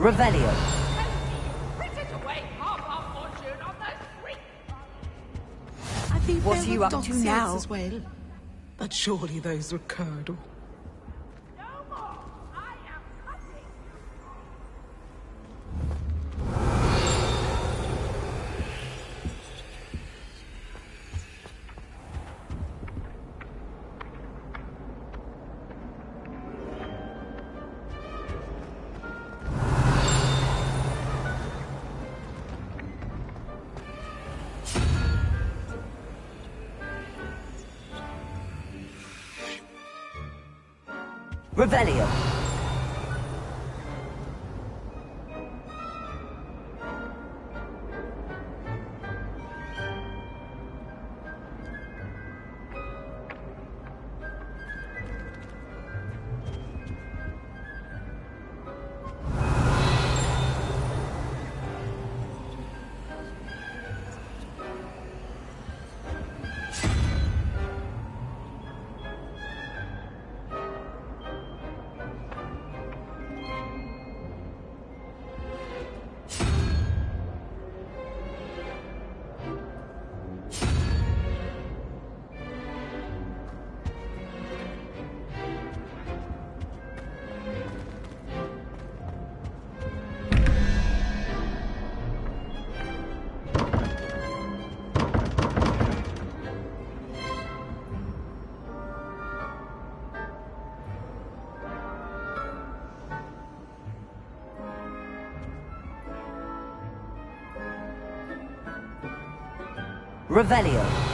Revelio. What are you up to now? As well. But surely those were curdle. Revelio. Revelio.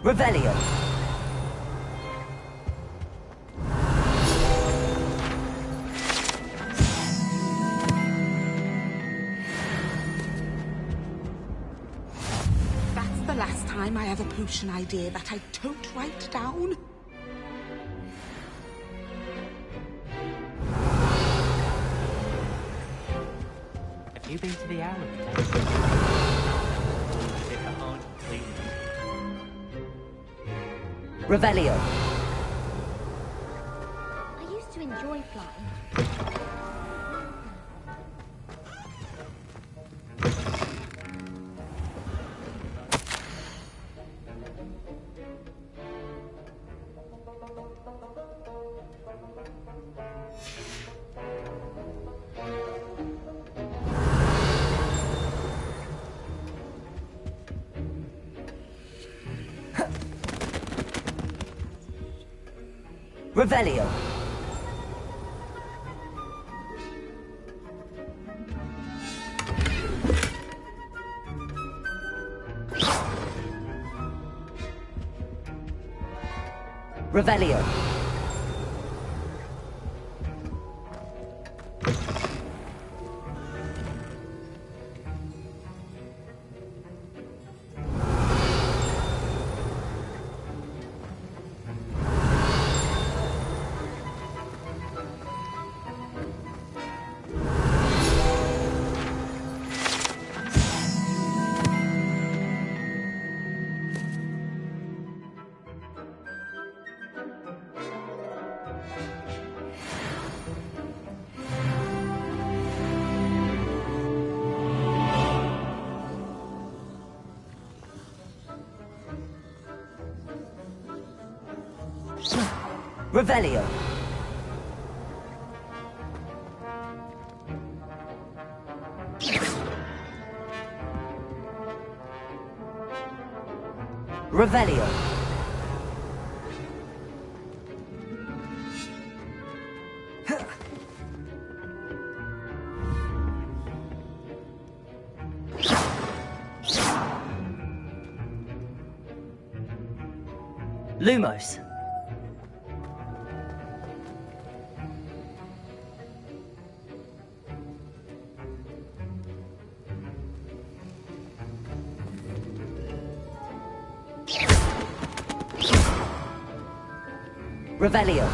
Revelio. That's the last time I have a potion idea that I don't write down. Have you been to the Arab Revelio. I used to enjoy flying. Revelio. Revelio. Revelio. Revelio. Lumos. Revelio.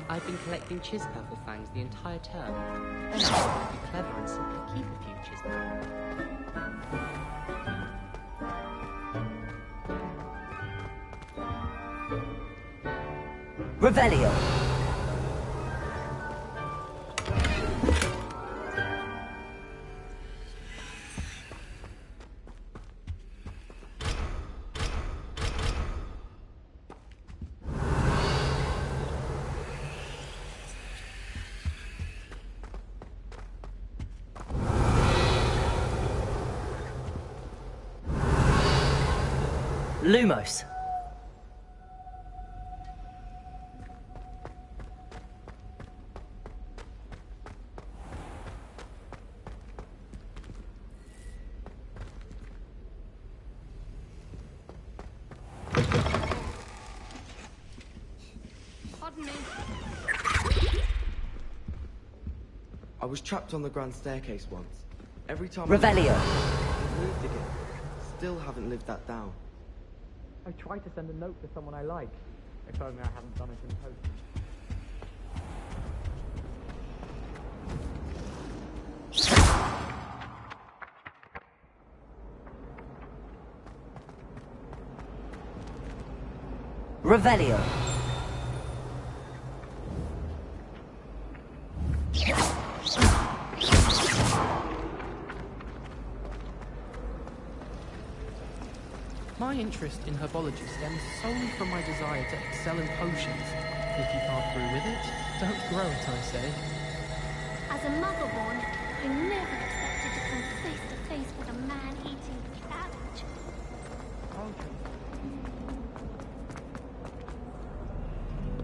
I've been collecting Chispurple fangs the entire term. Then I thought I'd be clever and simply keep a few Chispurple. Revelio. Lumos. Pardon me. I was trapped on the grand staircase once. Every time Revelio. I moved again. Still haven't lived that down. I tried to send a note to someone I like. If only I hadn't done it in post. Revelio. My interest in herbology stems solely from my desire to excel in potions. If you can't brew with it, don't grow it, I say. As a motherborn, I never expected to come face to face with a man-eating cabbage.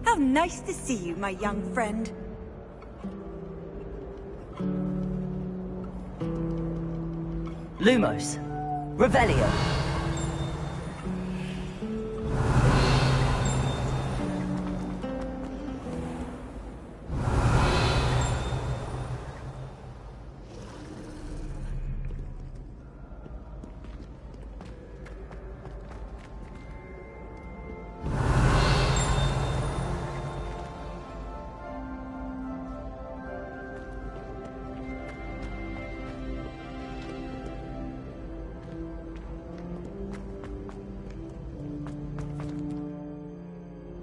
How nice to see you, my young friend. Lumos. Revelio.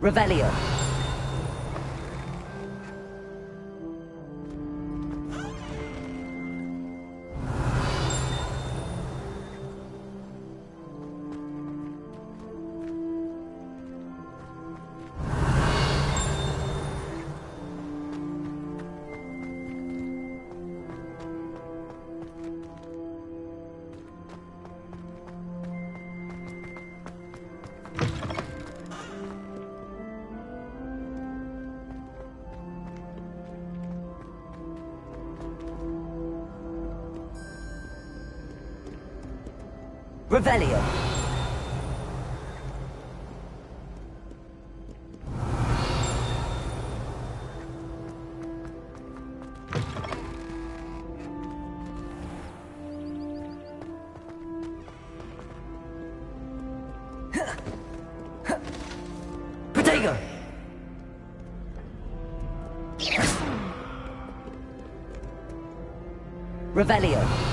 Revelio. Revelio. Protego. Revelio.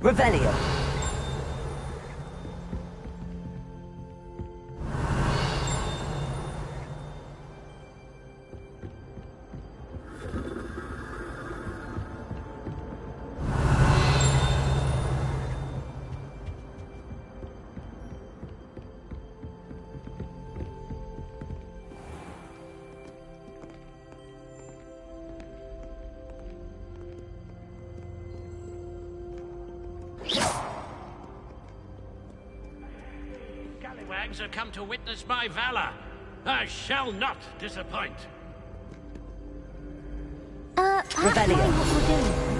Revelio. Scallywags have come to witness my valor. I shall not disappoint. Perhaps Revelio. knowing what you're doing.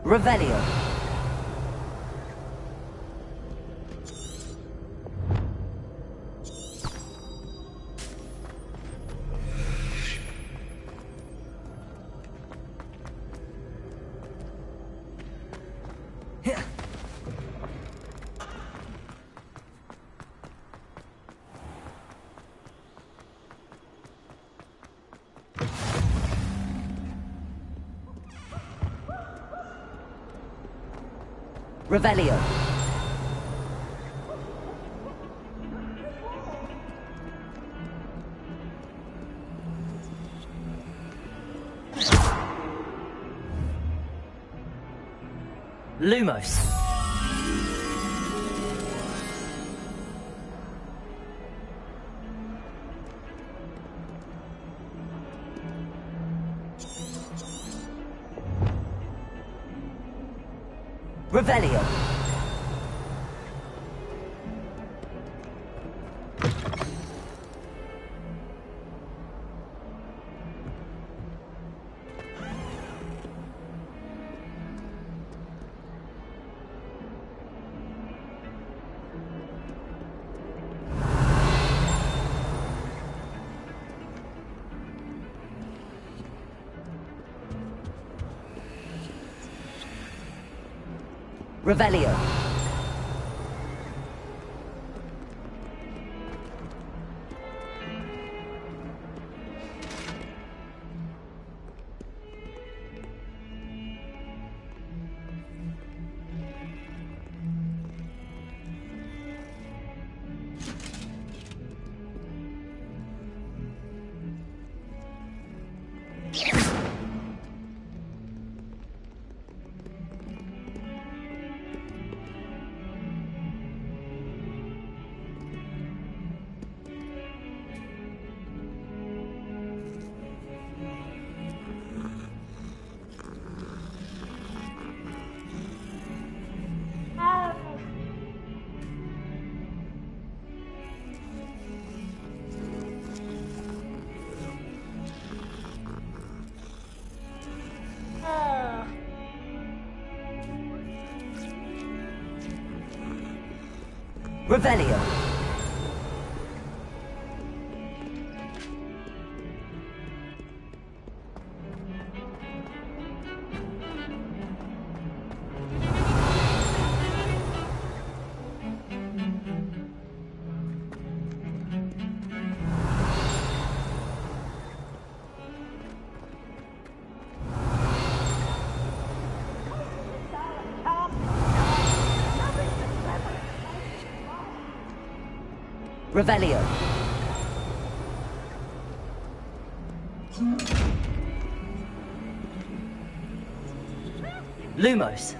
Revelio. Revelio. Lumos. Revelio. Revelio. Revelio. Revelio. Lumos.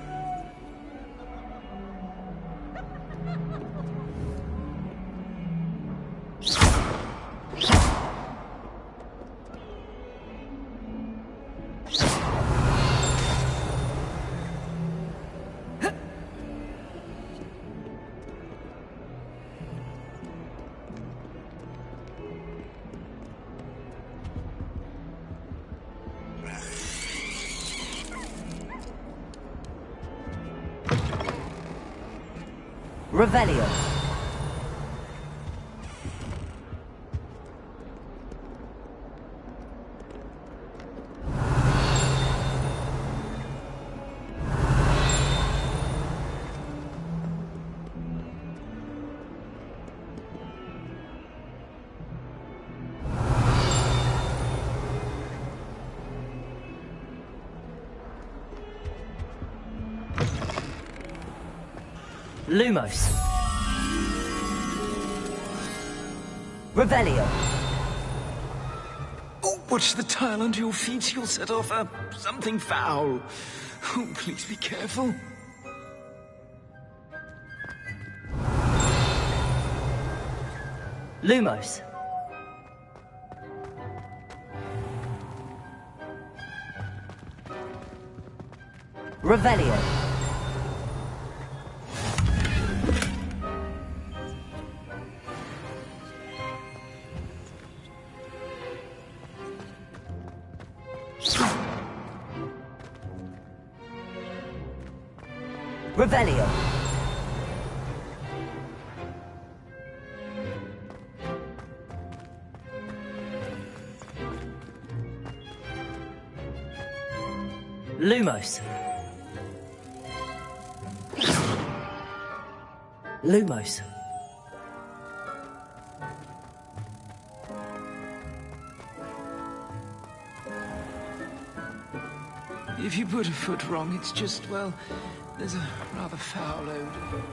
Revelio. Lumos. Revelio. Oh, watch the tile under your feet. You'll set off something foul. Oh, please be careful. Lumos. Revelio. Revelio. Lumos. Lumos. If you put a foot wrong, it's just, well, there's a rather foul odor.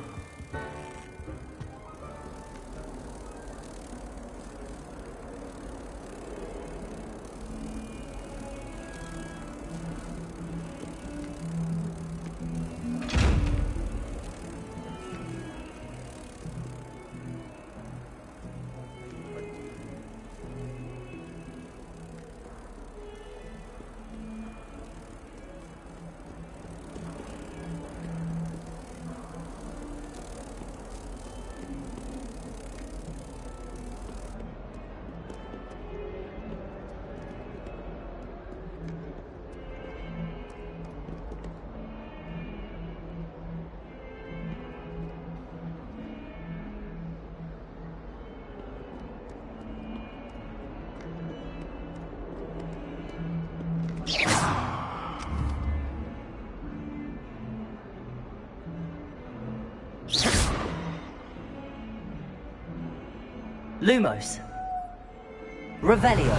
Lumos. Revelio.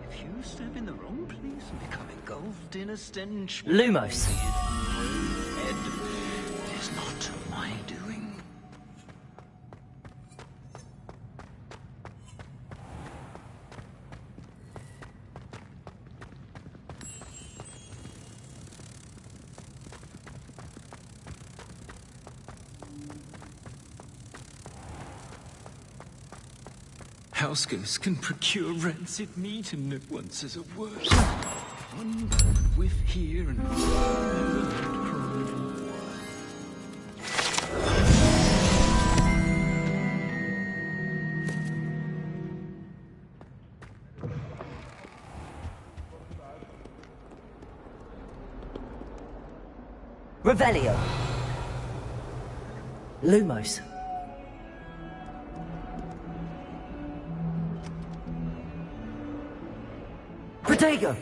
If you step in the wrong place and become engulfed in a stench... Lumos. Ed, it is not my doing. House ghosts can procure rancid meat and at once as a word. One whiff here and Revelio. Lumos. Protego.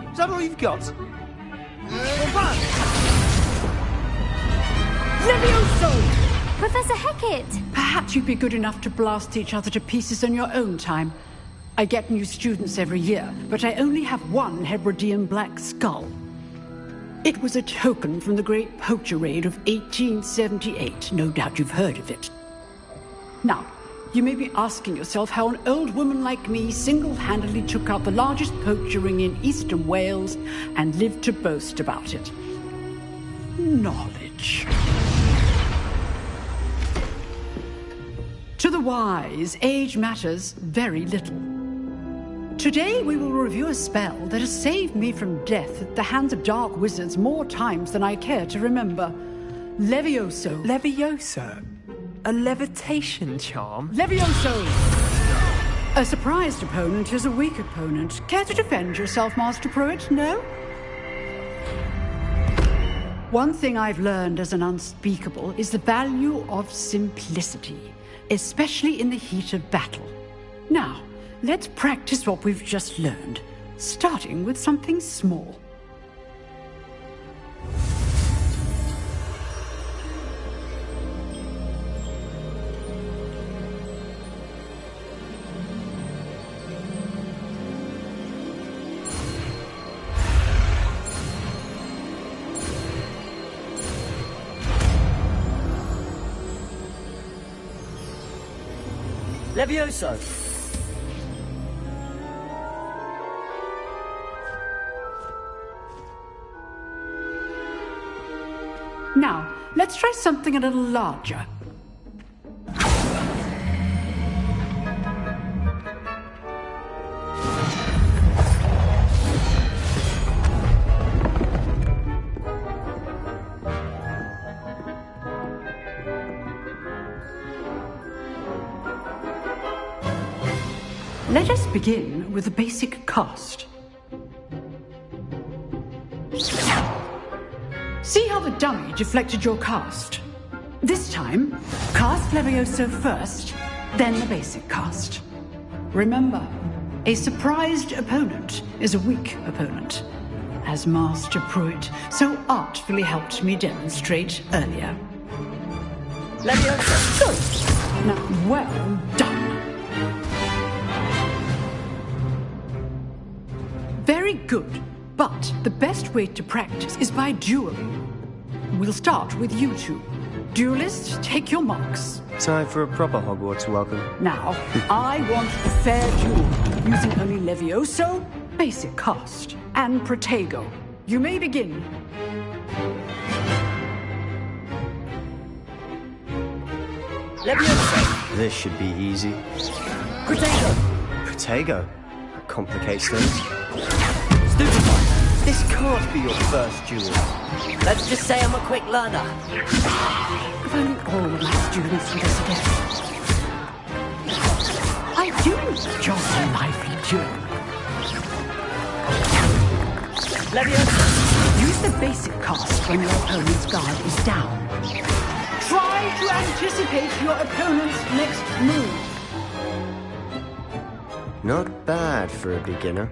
Is that all you've got? Levioso! Professor Hecat! Perhaps you'd be good enough to blast each other to pieces in your own time. I get new students every year, but I only have one Hebridean black skull. It was a token from the Great Poacher Raid of 1878. No doubt you've heard of it. Now, you may be asking yourself how an old woman like me single-handedly took out the largest poacher ring in eastern Wales and lived to boast about it. Knowledge. To the wise, age matters very little. Today we will review a spell that has saved me from death at the hands of dark wizards more times than I care to remember. Levioso. Levioso? A levitation charm? Levioso! A surprised opponent is a weak opponent. Care to defend yourself, Master Pruitt? No? One thing I've learned as an unspeakable is the value of simplicity, especially in the heat of battle. Now, let's practice what we've just learned, starting with something small. Levioso! Now, let's try something a little larger. Let us begin with the basic cast. See how the dummy deflected your cast? This time, cast Levioso first, then the basic cast. Remember, a surprised opponent is a weak opponent, as Master Pruitt so artfully helped me demonstrate earlier. Levioso! Good. Now, well done. Very good, but the best way to practice is by dueling. We'll start with you two. Duelists, take your marks. Time for a proper Hogwarts welcome. Now, I want a fair duel, using only Levioso, basic cast, and Protego. You may begin. Levioso! This should be easy. Protego! Protego? That complicates things. Stupefy! This can't be your first duel. Let's just say I'm a quick learner. If only all of my students would this again. I do enjoy a lively duel. Levioso! Use the basic cast when your opponent's guard is down. Try to anticipate your opponent's next move. Not bad for a beginner.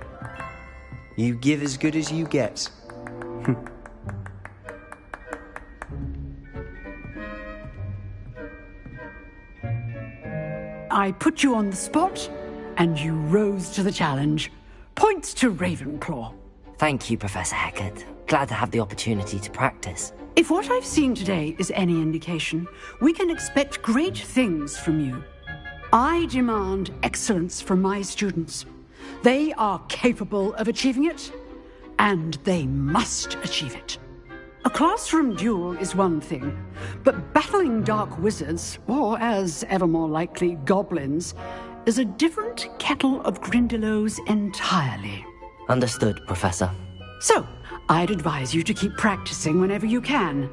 You give as good as you get. I put you on the spot, and you rose to the challenge. Points to Ravenclaw. Thank you, Professor Hecat. Glad to have the opportunity to practice. If what I've seen today is any indication, we can expect great things from you. I demand excellence from my students. They are capable of achieving it, and they must achieve it. A classroom duel is one thing, but battling dark wizards, or as ever more likely, goblins, is a different kettle of Grindylows entirely. Understood, Professor. So, I'd advise you to keep practicing whenever you can.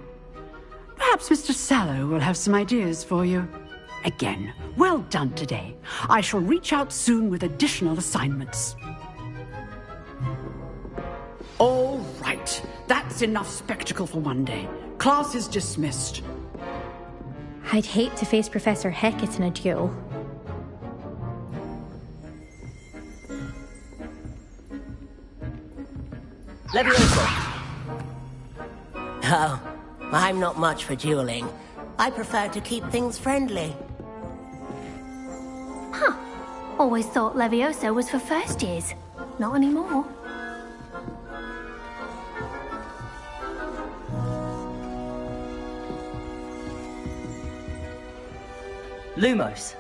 Perhaps Mr. Sallow will have some ideas for you. Again, well done today. I shall reach out soon with additional assignments. All right, that's enough spectacle for one day. Class is dismissed. I'd hate to face Professor Hecat in a duel. Levioso! Oh, I'm not much for dueling. I prefer to keep things friendly. Huh. Always thought Levioso was for first years. Not anymore. Lumos.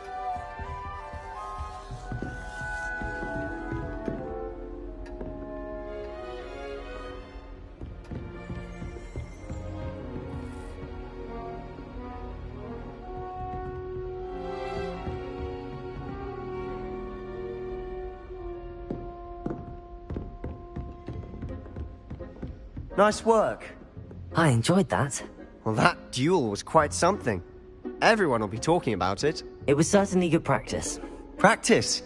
Nice work. I enjoyed that. Well, that duel was quite something. Everyone will be talking about it. It was certainly good practice. Practice?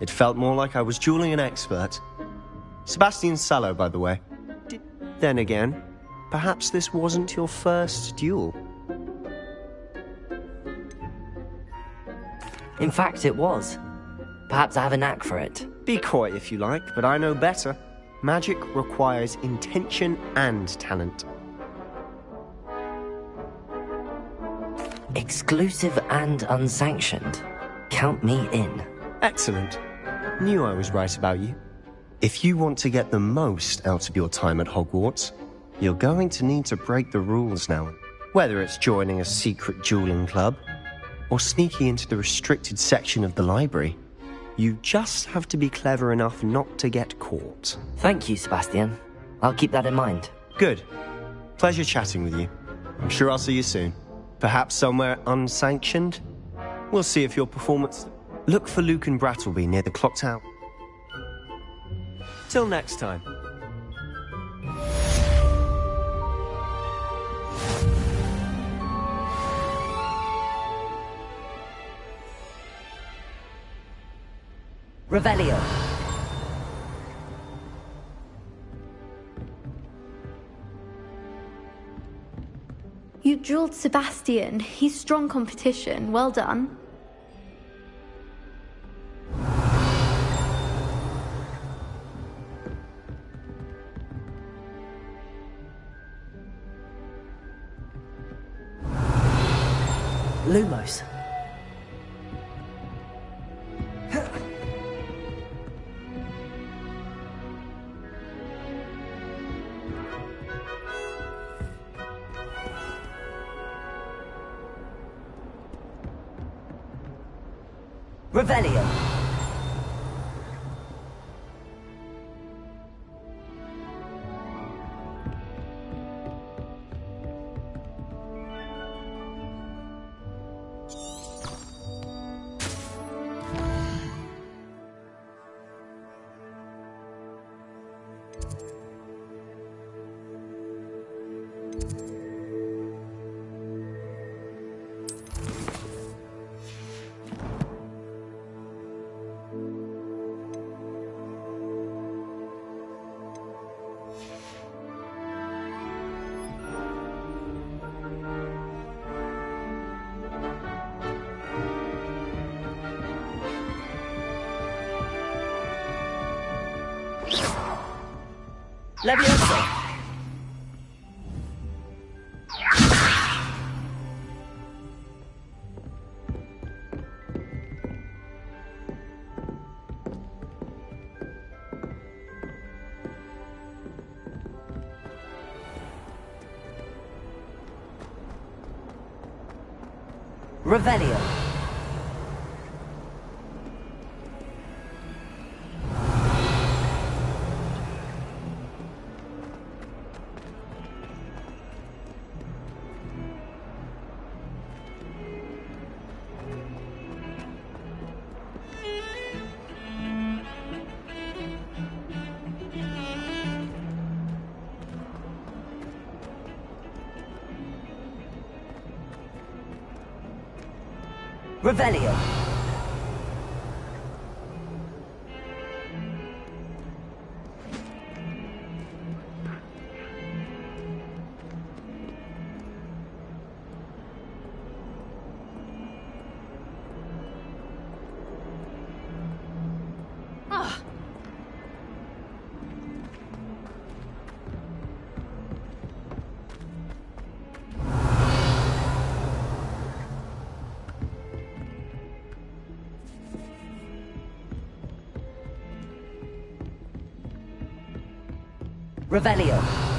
It felt more like I was dueling an expert. Sebastian Sallow, by the way. Then again, perhaps this wasn't your first duel. In fact, it was. Perhaps I have a knack for it. Be coy if you like, but I know better. Magic requires intention and talent. Exclusive and unsanctioned. Count me in. Excellent. Knew I was right about you. If you want to get the most out of your time at Hogwarts, you're going to need to break the rules now. Whether it's joining a secret dueling club, or sneaking into the restricted section of the library. You just have to be clever enough not to get caught. Thank you, Sebastian. I'll keep that in mind. Good. Pleasure chatting with you. I'm sure I'll see you soon. Perhaps somewhere unsanctioned? We'll see if your performance... Look for Luke and Brattleby near the clock tower. Till next time. Revelio. You drilled Sebastian. He's strong competition. Well done. Lumos. Revelio. Levioso. Revelio. Revelio. Revelio.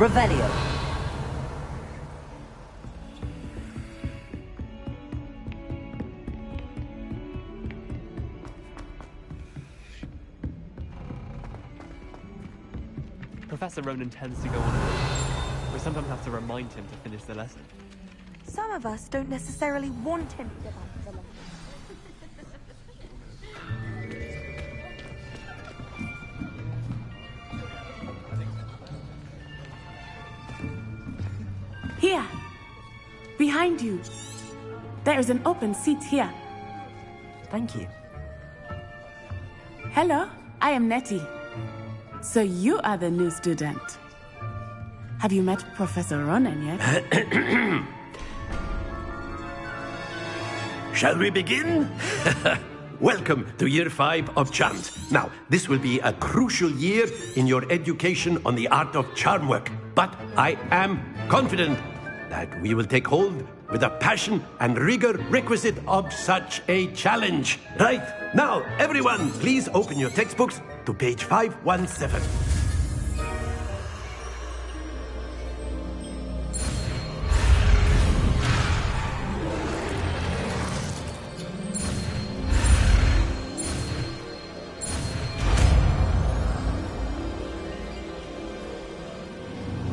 Revelio. Professor Ronan tends to go on a bit. We sometimes have to remind him to finish the lesson. Some of us don't necessarily want him to go back to the lesson. Here. Behind you. There is an open seat here. Thank you. Hello, I am Nettie. So you are the new student. Have you met Professor Ronan yet? Shall we begin? Welcome to Year 5 of Charms. Now, this will be a crucial year in your education on the art of charm work. But I am confident that we will take hold with the passion and rigor requisite of such a challenge. Right, now, everyone, please open your textbooks to page 517.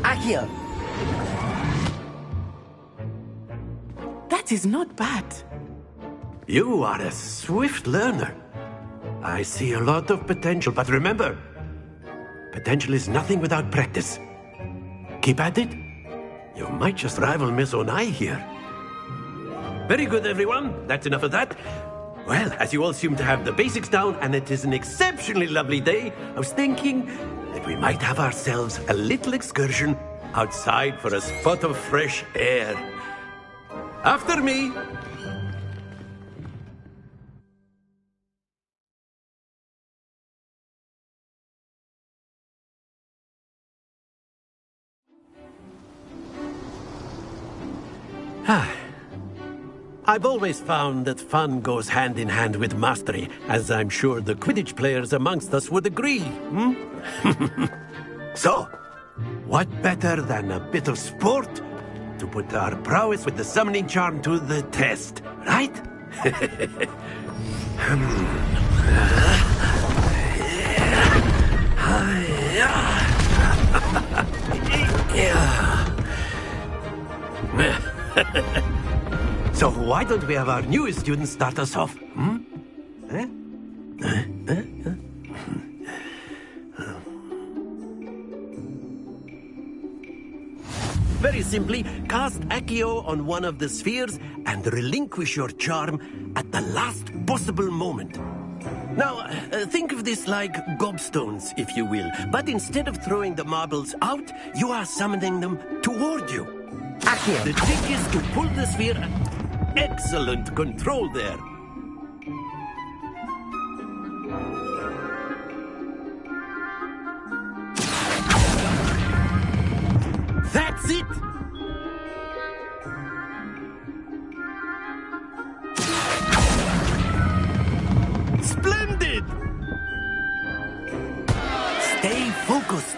Accio! That is not bad. You are a swift learner. I see a lot of potential, but remember, potential is nothing without practice. Keep at it. You might just rival Miss Onai here. Very good, everyone. That's enough of that. Well, as you all seem to have the basics down, and it is an exceptionally lovely day, I was thinking that we might have ourselves a little excursion outside for a spot of fresh air. After me. I've always found that fun goes hand in hand with mastery, as I'm sure the Quidditch players amongst us would agree. So, what better than a bit of sport to put our prowess with the summoning charm to the test, right? So why don't we have our newest student start us off? Very simply, cast Accio on one of the spheres and relinquish your charm at the last possible moment. Now, think of this like gobstones, if you will. But instead of throwing the marbles out, you are summoning them toward you. Accio! The trick is to pull the sphere. Excellent control there. That's it! Splendid! Stay focused.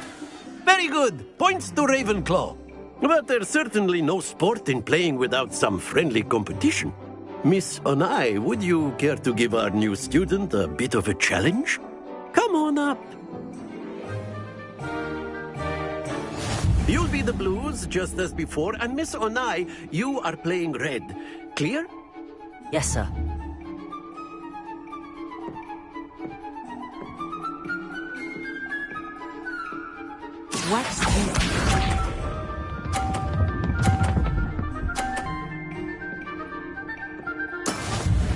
Very good. Points to Ravenclaw. But there's certainly no sport in playing without some friendly competition. Miss Onai, would you care to give our new student a bit of a challenge? Come on up. You'll be the blues, just as before, and Miss Onai, you are playing red. Clear? Yes, sir. Watch this.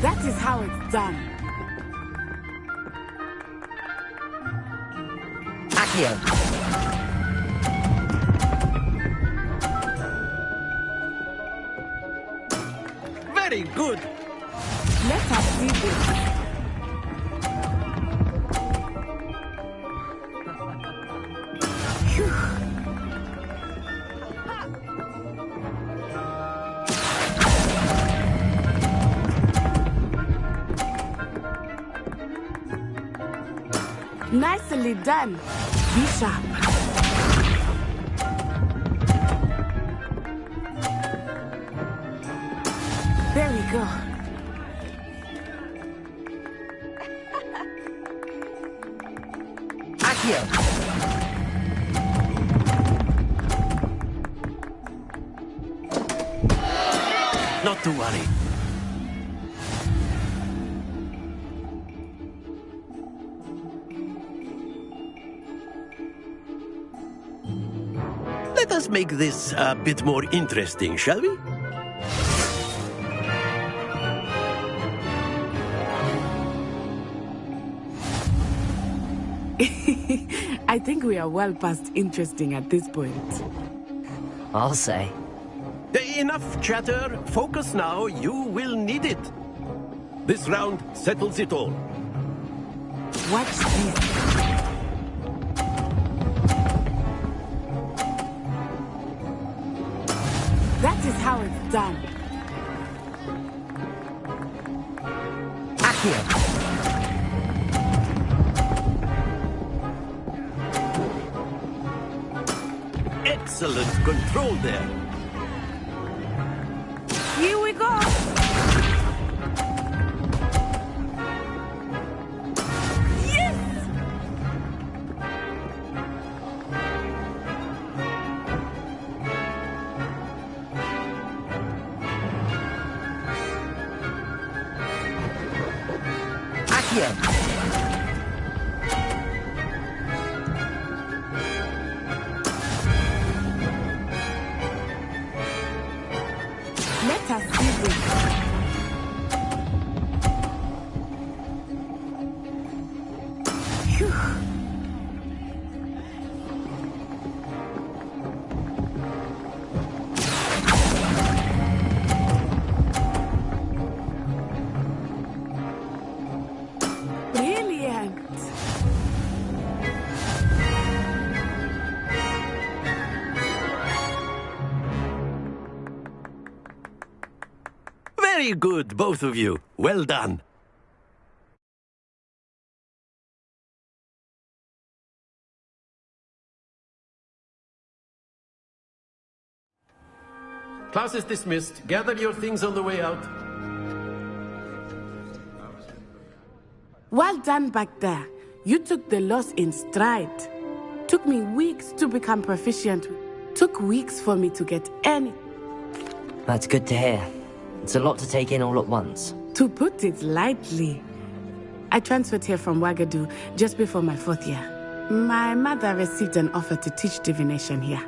That is how it's done. Accio! Very good. Let us see this. Nicely done. Be sharp. There we go. Accio! to worry. Let us make this a bit more interesting, shall we? I think we are well past interesting at this point. I'll say. Enough chatter. Focus now. You will need it. This round settles it all. Watch this. That is how it's done. Accio. Excellent control there. Here we go. Yes! Accio. Let us see this. Phew. Brilliant. Very good, both of you. Well done. Class is dismissed. Gather your things on the way out. Well done back there. You took the loss in stride. Took me weeks to become proficient. Took weeks for me to get any. That's good to hear. It's a lot to take in all at once. To put it lightly. I transferred here from Wagadu just before my 4th year. My mother received an offer to teach divination here.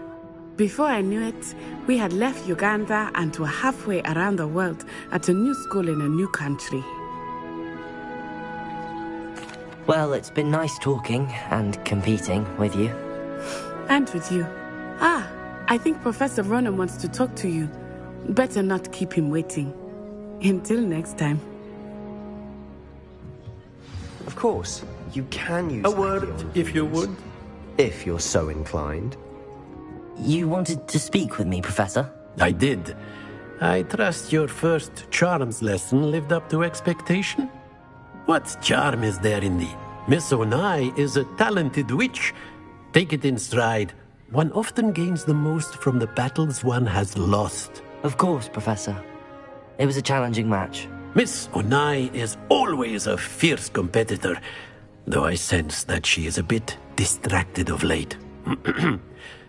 Before I knew it, we had left Uganda and were halfway around the world at a new school in a new country. Well, it's been nice talking and competing with you. And with you. Ah, I think Professor Ronan wants to talk to you. Better not keep him waiting. Until next time. Of course, you can use a word, if you would. If you're so inclined. You wanted to speak with me, Professor? I did. I trust your first charms lesson lived up to expectation? What charm is there in thee? Miss Onai is a talented witch. Take it in stride. One often gains the most from the battles one has lost. Of course, Professor. It was a challenging match. Miss Onai is always a fierce competitor, though I sense that she is a bit distracted of late.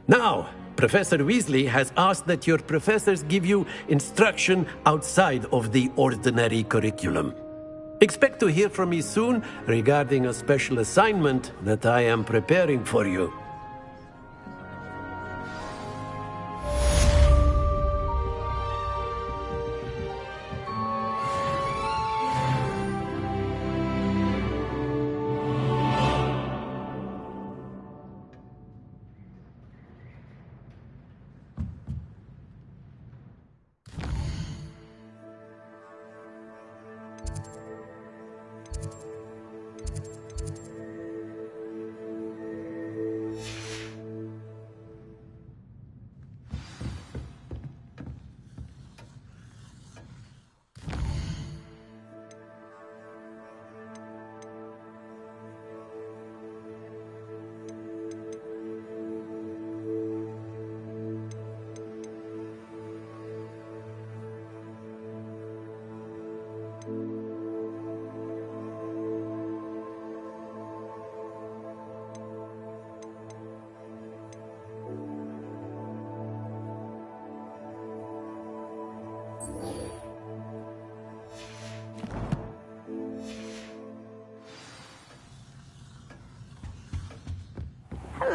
Now, Professor Weasley has asked that your professors give you instruction outside of the ordinary curriculum. Expect to hear from me soon regarding a special assignment that I am preparing for you.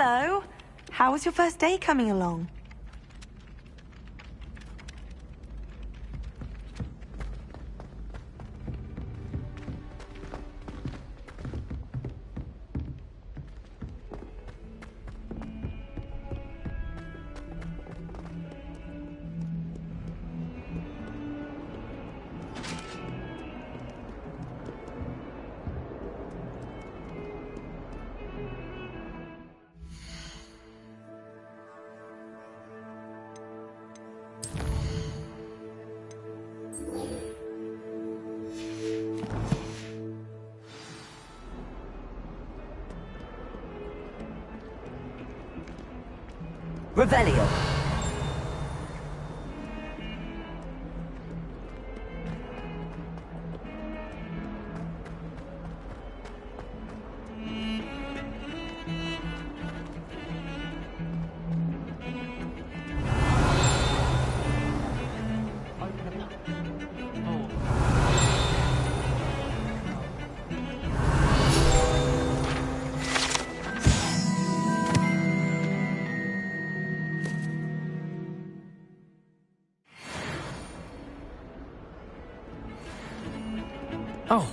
Hello. How was your first day coming along? Revelio. Oh.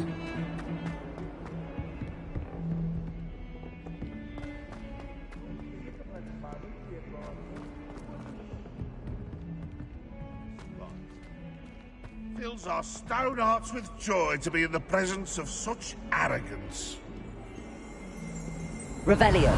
Fills our stone hearts with joy to be in the presence of such arrogance. Revelio.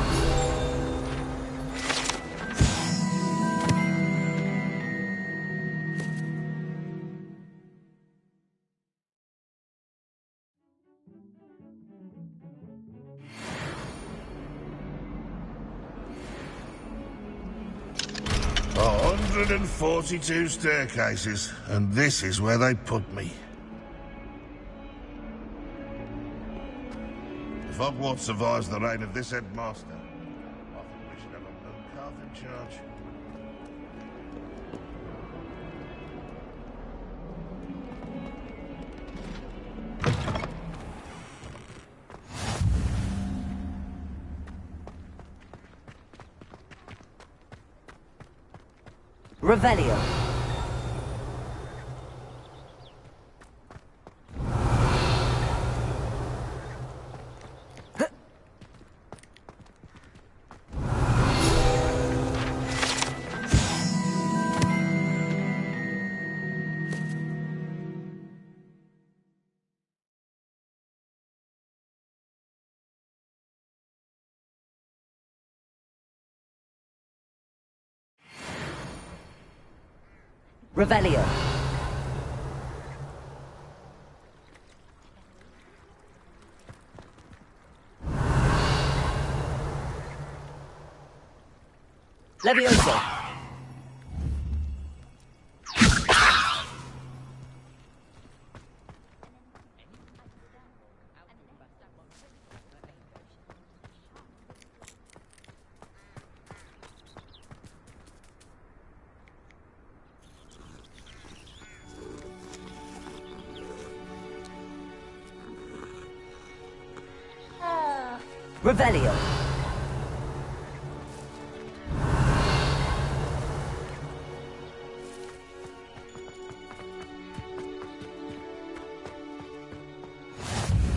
Oh, 142 staircases, and this is where they put me. If Hogwarts survives the reign of this headmaster, I think we should have a moon calf in charge. Revelio. Revelio. Levioso. Revelio.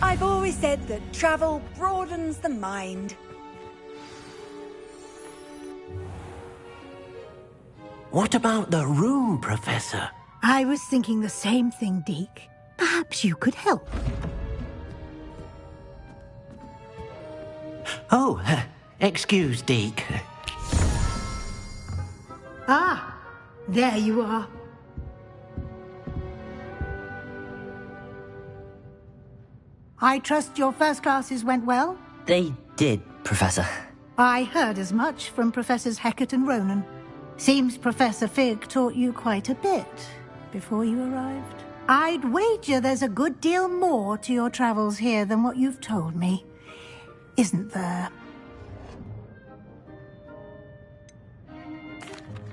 I've always said that travel broadens the mind. What about the room, Professor? I was thinking the same thing, Deke. Perhaps you could help. Oh, excuse, Deke. Ah, there you are. I trust your first classes went well? They did, Professor. I heard as much from Professors Hecat and Ronan. Seems Professor Fig taught you quite a bit before you arrived. I'd wager there's a good deal more to your travels here than what you've told me. Isn't there?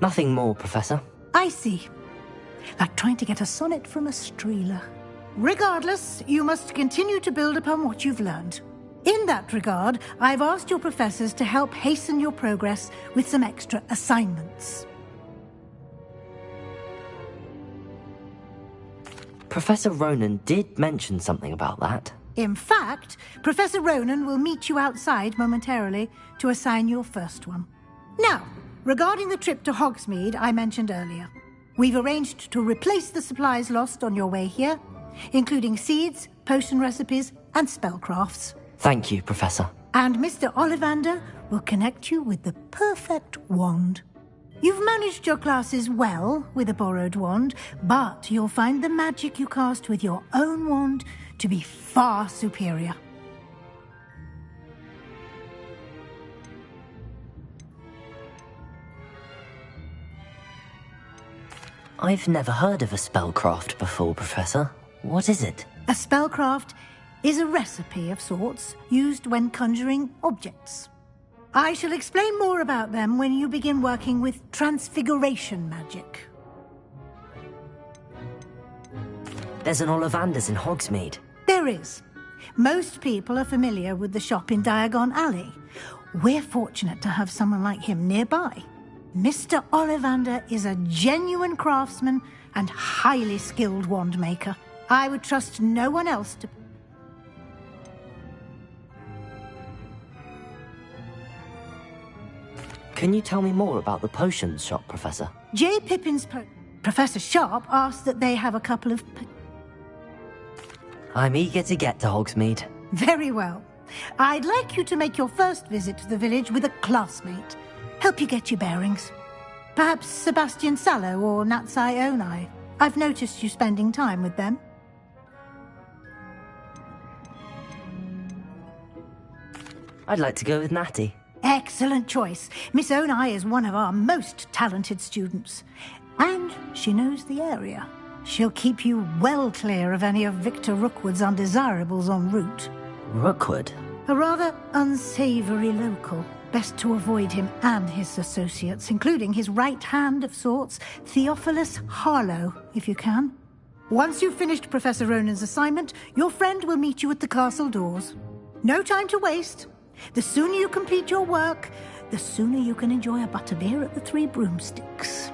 Nothing more, Professor. I see. Like trying to get a sonnet from a streeler. Regardless, you must continue to build upon what you've learned. In that regard, I've asked your professors to help hasten your progress with some extra assignments. Professor Ronan did mention something about that. In fact, Professor Ronan will meet you outside momentarily to assign your first one. Now, regarding the trip to Hogsmeade I mentioned earlier, we've arranged to replace the supplies lost on your way here, including seeds, potion recipes, and spellcrafts. Thank you, Professor. And Mr. Ollivander will connect you with the perfect wand. You've managed your classes well with a borrowed wand, but you'll find the magic you cast with your own wand to be far superior. I've never heard of a spellcraft before, Professor. What is it? A spellcraft is a recipe of sorts used when conjuring objects. I shall explain more about them when you begin working with transfiguration magic. There's an Ollivander's in Hogsmeade. There is. Most people are familiar with the shop in Diagon Alley. We're fortunate to have someone like him nearby. Mr. Ollivander is a genuine craftsman and highly skilled wand maker. I would trust no one else to... Can you tell me more about the potions shop, Professor? J. Pippin's Professor Sharp asked that they have a couple of... I'm eager to get to Hogsmeade. Very well. I'd like you to make your first visit to the village with a classmate. Help you get your bearings. Perhaps Sebastian Sallow or Natsai Onai. I've noticed you spending time with them. I'd like to go with Natty. Excellent choice. Miss Onai is one of our most talented students. And she knows the area. She'll keep you well clear of any of Victor Rookwood's undesirables en route. Rookwood? A rather unsavoury local. Best to avoid him and his associates, including his right hand of sorts, Theophilus Harlow, if you can. Once you've finished Professor Ronan's assignment, your friend will meet you at the castle doors. No time to waste. The sooner you complete your work, the sooner you can enjoy a butterbeer at the Three Broomsticks.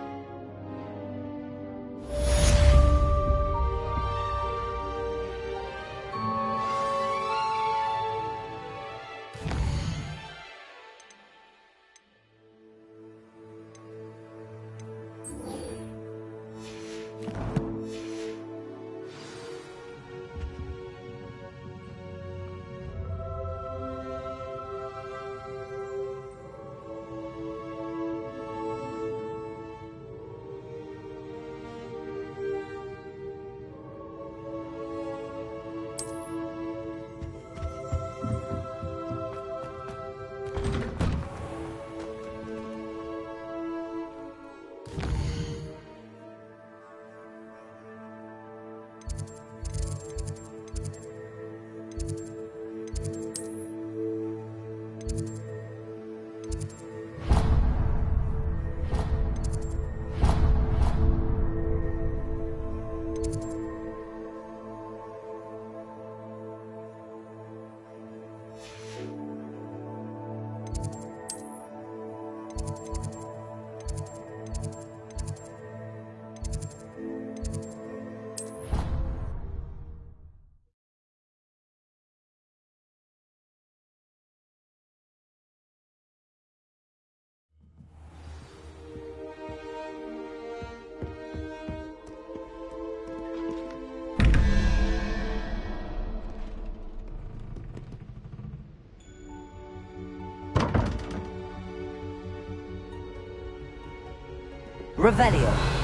Revelio.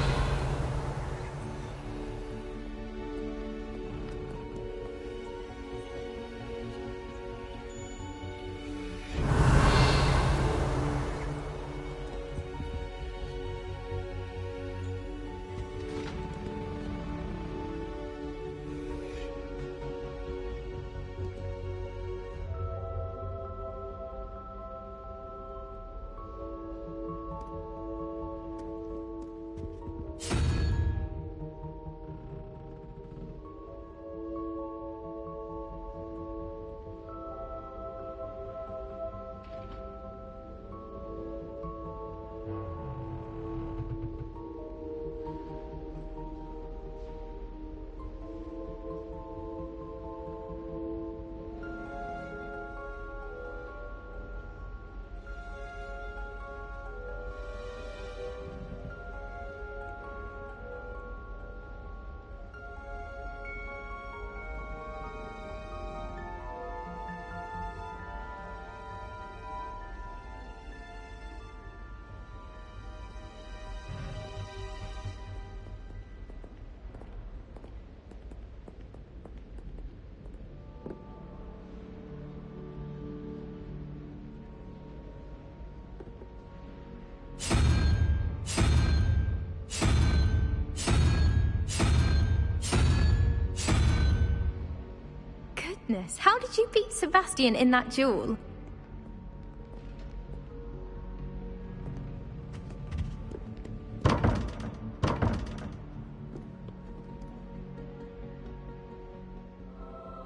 goodness, how did you beat Sebastian in that duel?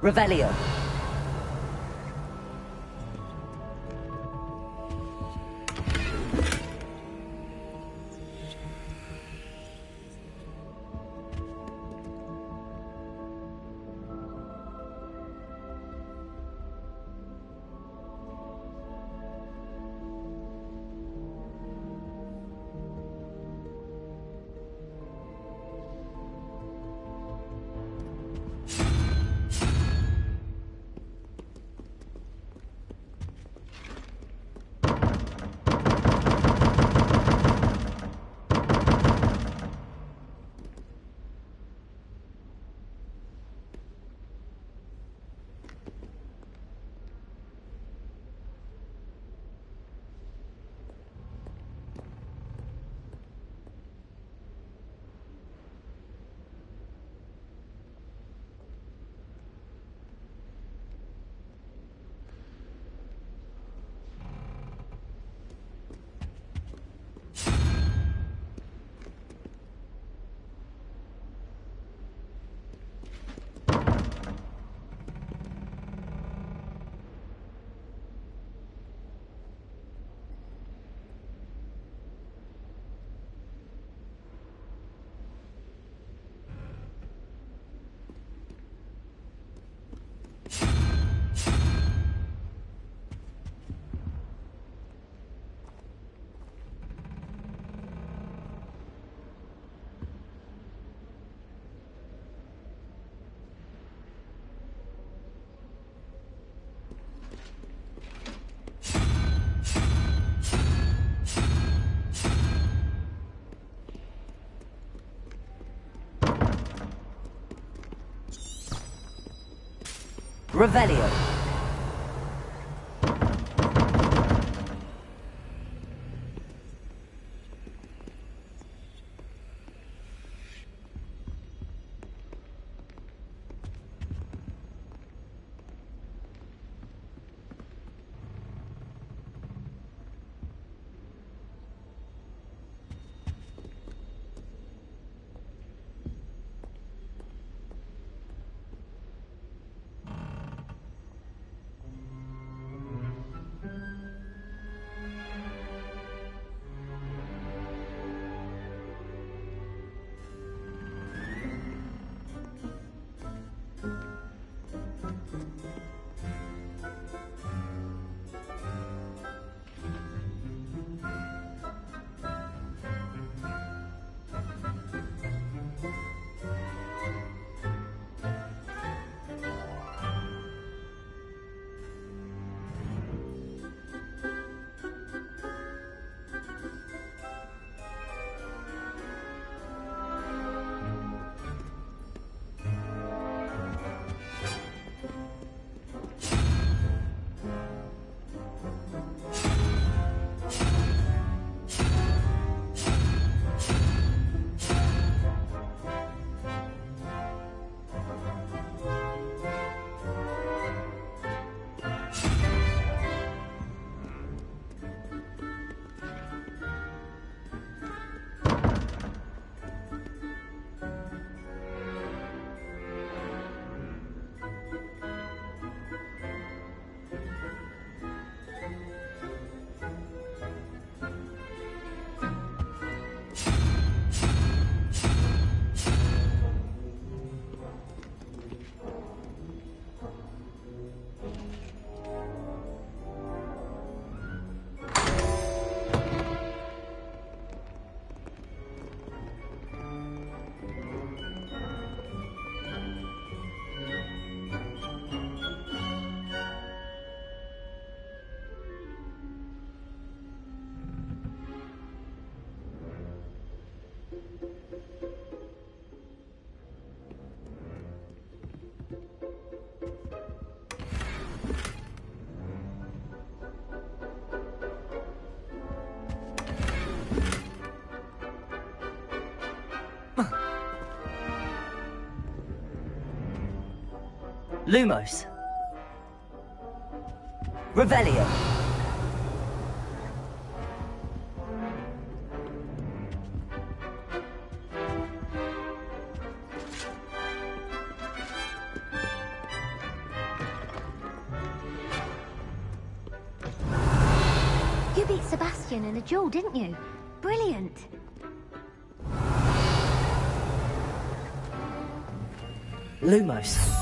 Revelio. Revelio. Lumos. Revelio. You beat Sebastian in a duel, didn't you? Brilliant. Lumos.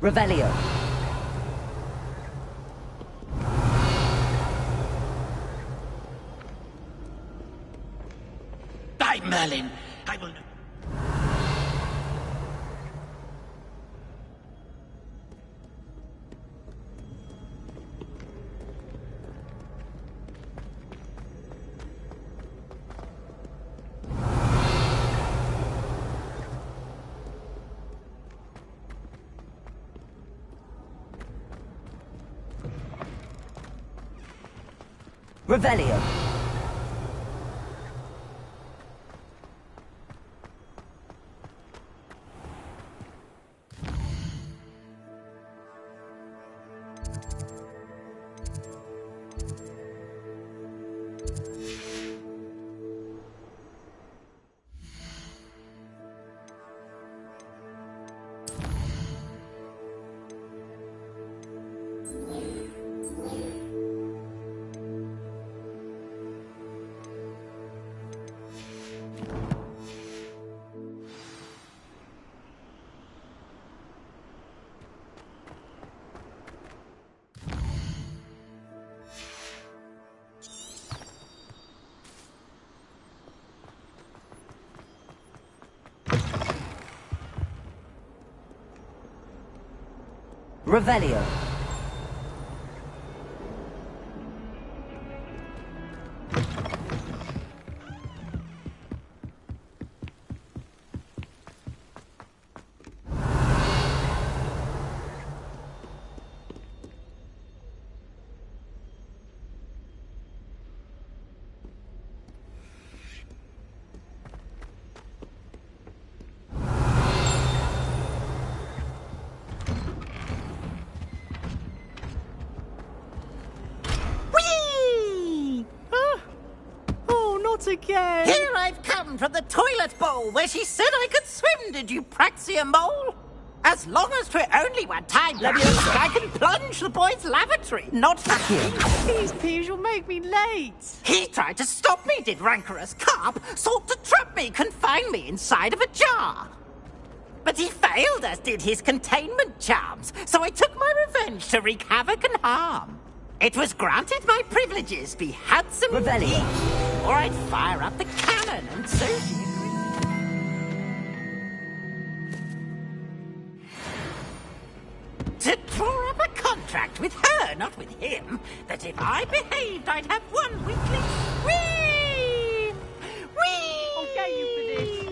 Revelio. By Merlin, I will... Revelio. Revelio. Again. Here I've come from the toilet bowl where she said I could swim, did you Praxia mole? As long as for only one time, I can plunge the boy's lavatory, not these peas will make me late. He tried to stop me, did rancorous carp, sought to trap me, confine me inside of a jar. But he failed, as did his containment charms, so I took my revenge to wreak havoc and harm. It was granted my privileges be handsome Revelio. or I'd fire up the cannon, and so she agreed. To draw up a contract with her, not with him, that if I behaved, I'd have one weekly... Whee! Whee! I'll get you for this.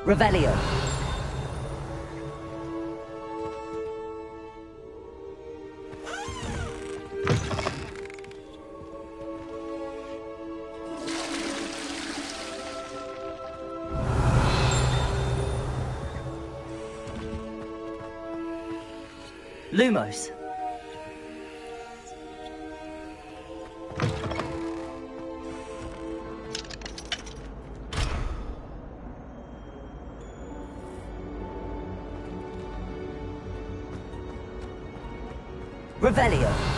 Revelio. Lumos. Revelio.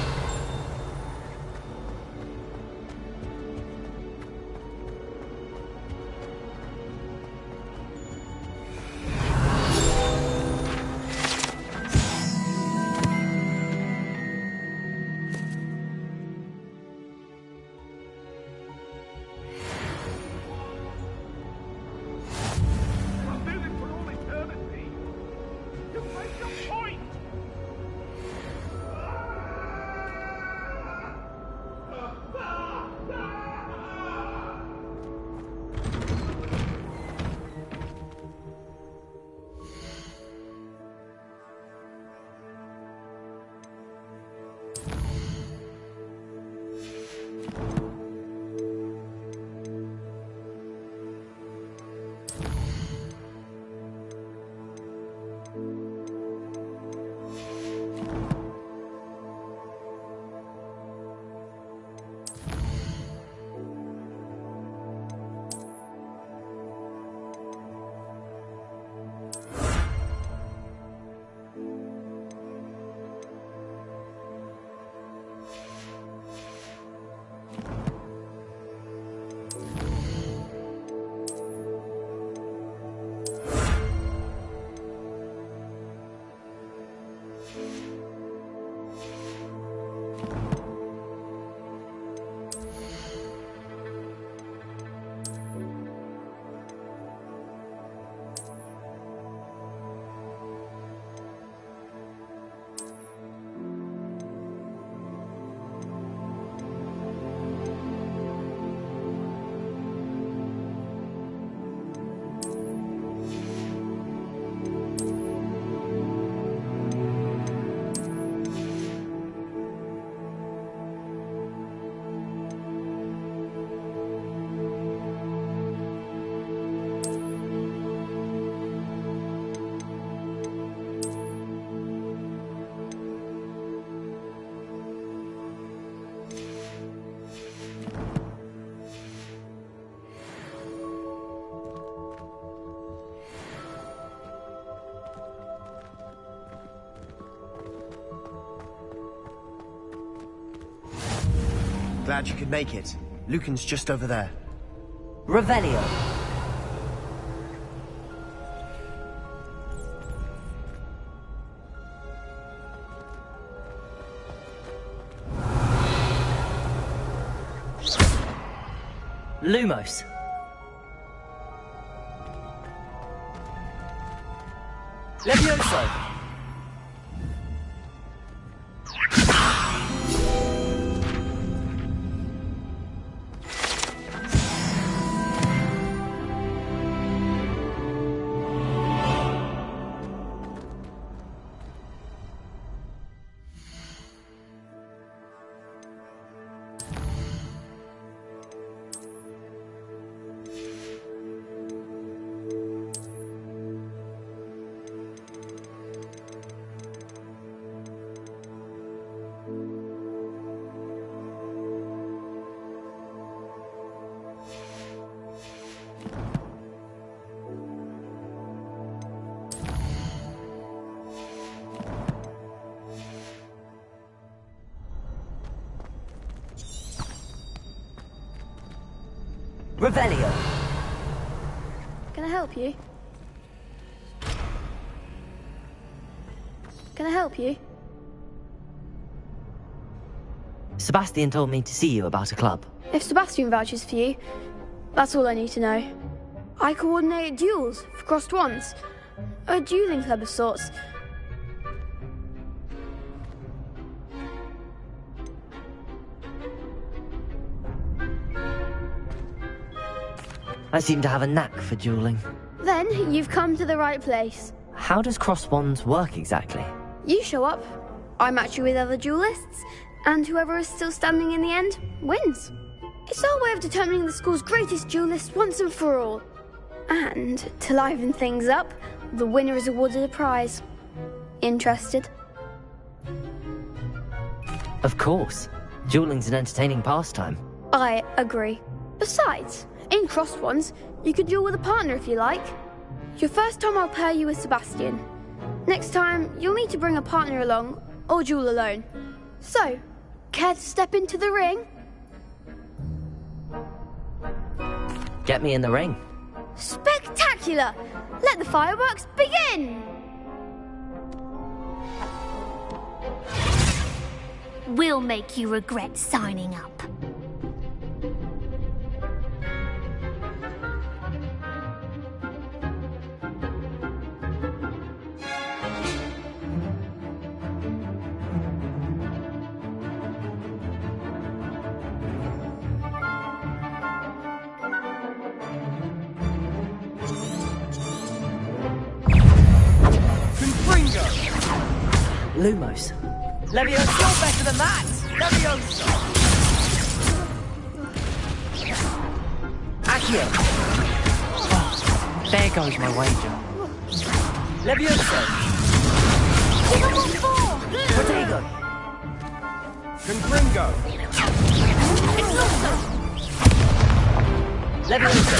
Glad you could make it. Lucan's just over there. Revelio. Lumos. Levioso. Revelio. Can I help you? Can I help you? Sebastian told me to see you about a club. If Sebastian vouches for you, that's all I need to know. I coordinate duels for crossed wands. A dueling club of sorts. I seem to have a knack for dueling. Then you've come to the right place. How does cross wands work exactly? You show up, I match you with other duelists, and whoever is still standing in the end wins. It's our way of determining the school's greatest duelist once and for all. And to liven things up, the winner is awarded a prize. Interested? Of course. Dueling's an entertaining pastime. I agree. Besides, in crossed wands, you could duel with a partner if you like. Your first time I'll pair you with Sebastian. Next time, you'll need to bring a partner along, or duel alone. So, care to step into the ring? Get me in the ring. Spectacular! Let the fireworks begin! We'll make you regret signing up. Lumos. Leviosa, you're better than that! Leviosa! Accio! Oh, there goes my wager. Leviosa! Protego! Confringo! Leviosa!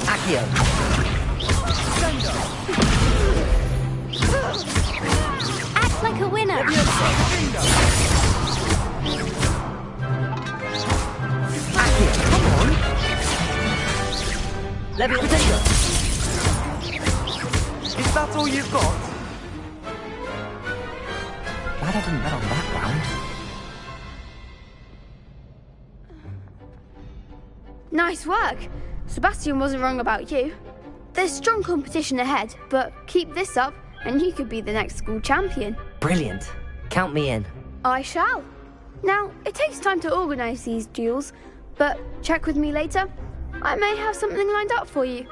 Accio! Act like a winner. Accio, come on! Leviosa! Is that all you've got? Glad I didn't bet on that round. Nice work. Sebastian wasn't wrong about you. There's strong competition ahead, but keep this up and you could be the next school champion. Brilliant. Count me in. I shall. Now, it takes time to organise these duels, but check with me later. I may have something lined up for you.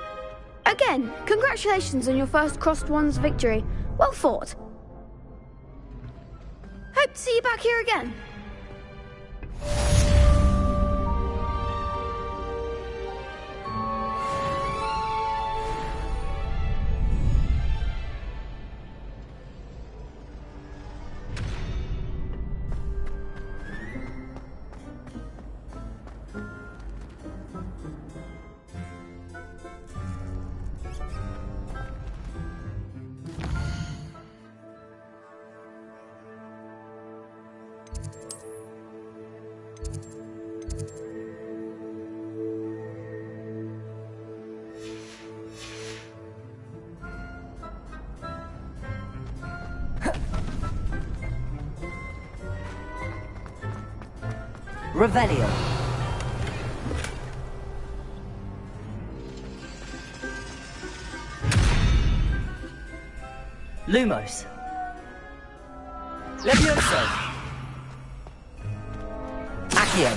Again, congratulations on your first Crossed Wands victory. Well fought. Hope to see you back here again. Revelio. Lumos. Leviosa! Accio.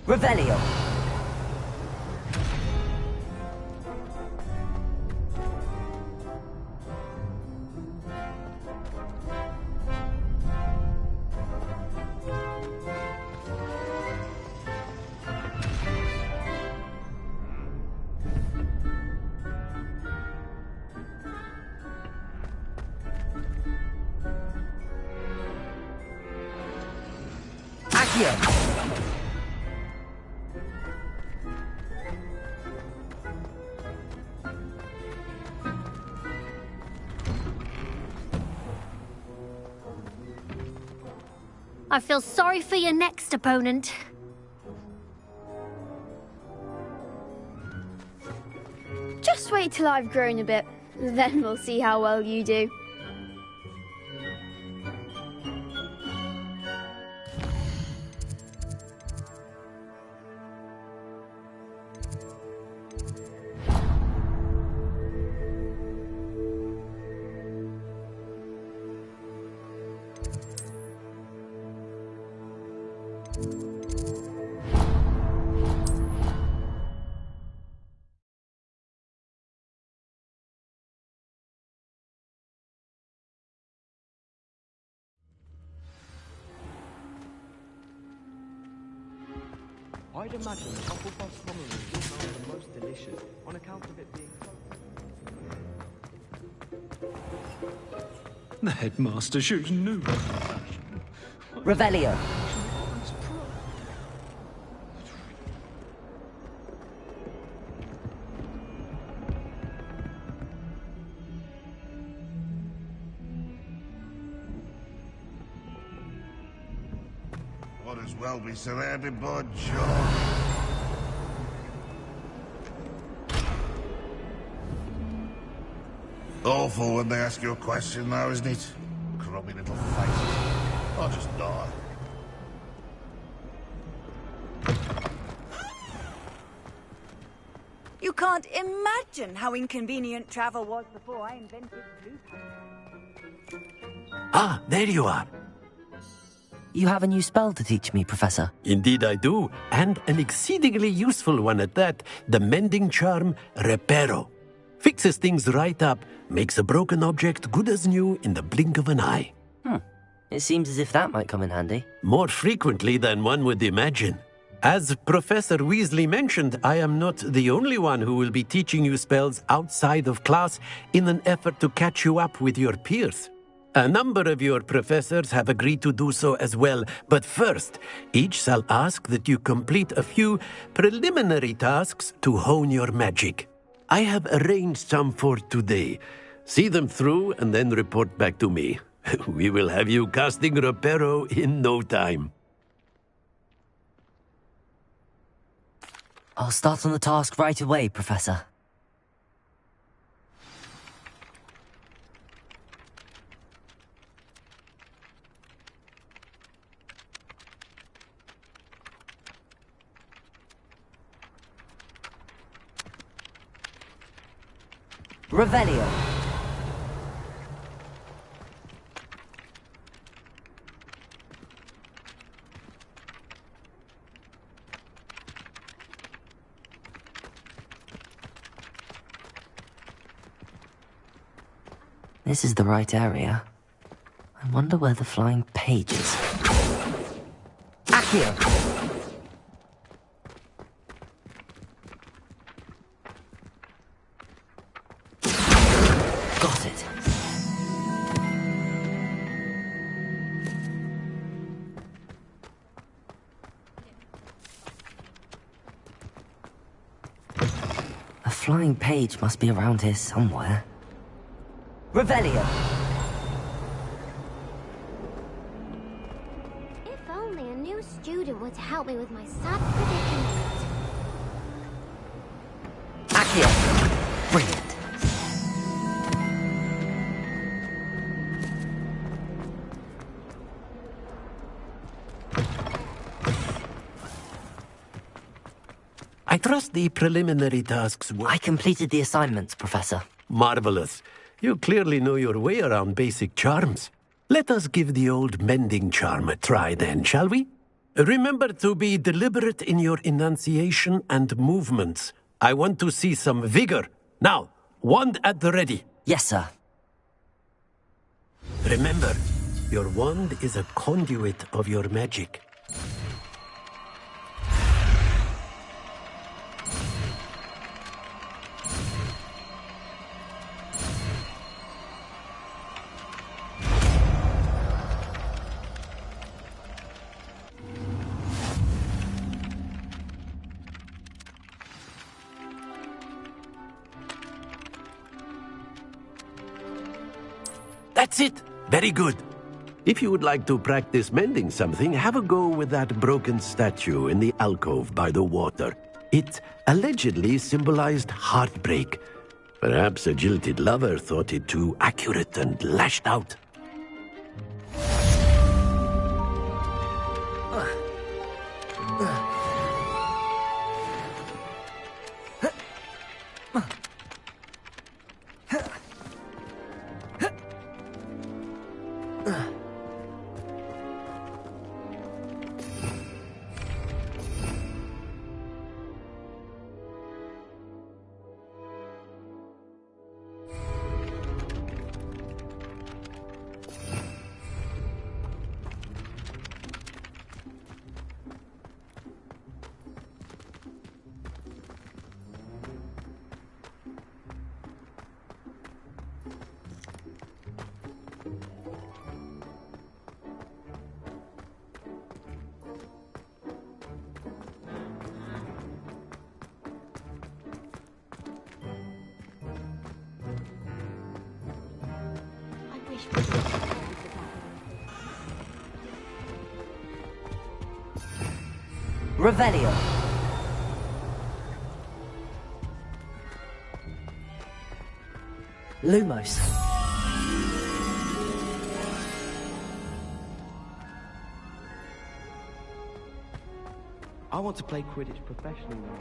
Revelio. I feel sorry for your next opponent. Just wait till I've grown a bit, then we'll see how well you do. I'd imagine Hufflepuff's Pomeranian is one of the most delicious on account of it being The headmaster shows no compassion. Revelio. as well be surrounded by John. Awful when they ask you a question, though, isn't it? Grubby little faces. I'll just die. You can't imagine how inconvenient travel was before I invented blueprints. Ah, there you are. You have a new spell to teach me, Professor. Indeed I do, and an exceedingly useful one at that. The mending charm, Reparo. Fixes things right up, makes a broken object good as new in the blink of an eye. It seems as if that might come in handy. More frequently than one would imagine. As Professor Weasley mentioned, I am not the only one who will be teaching you spells outside of class in an effort to catch you up with your peers. A number of your professors have agreed to do so as well, but first, each shall ask that you complete a few preliminary tasks to hone your magic. I have arranged some for today. See them through and then report back to me. We will have you casting Reparo in no time. I'll start on the task right away, Professor. Revelio. This is the right area. I wonder where the flying page is. Accio! Got it. A flying page must be around here somewhere. Revelio! If only a new student were to help me with my sad predicament. Accio! Brilliant. I trust the preliminary tasks were... I completed the assignments, Professor. Marvelous. You clearly know your way around basic charms. Let us give the old mending charm a try then, shall we? Remember to be deliberate in your enunciation and movements. I want to see some vigor. Now, wand at the ready. Yes, sir. Remember, your wand is a conduit of your magic. That's it! Very good. If you would like to practice mending something, have a go with that broken statue in the alcove by the water. It allegedly symbolized heartbreak. Perhaps a jilted lover thought it too accurate and lashed out. Revelio. Lumos. I want to play Quidditch professionally now.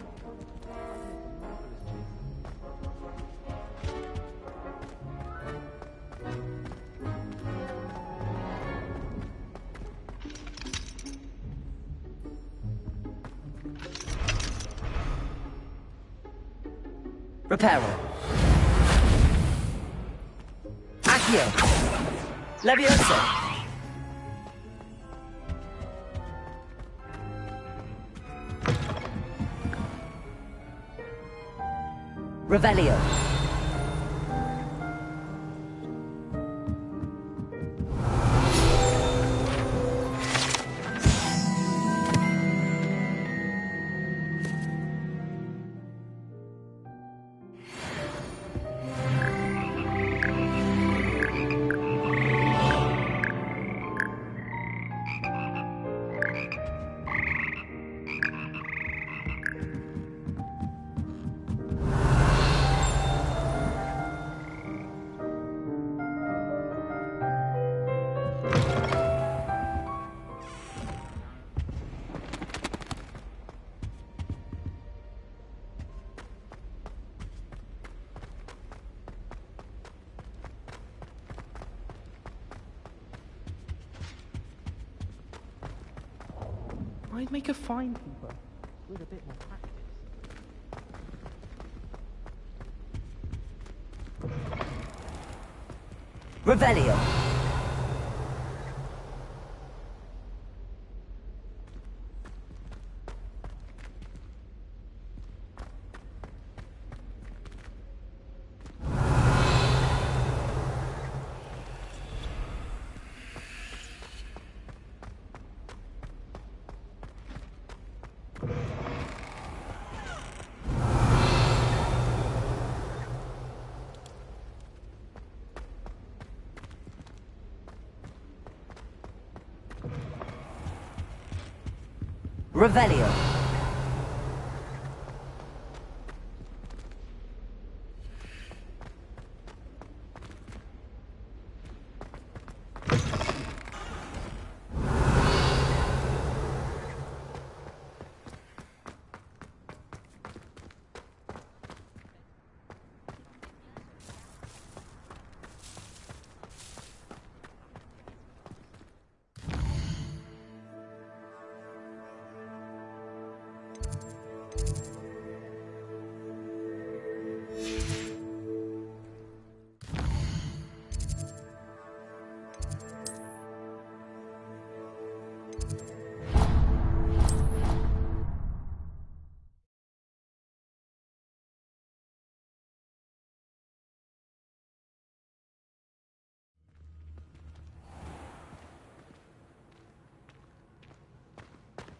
Reparo. Accio. Levioso. Revelio. I'd make a fine keeper with a bit more practice. Revelio. Revelio.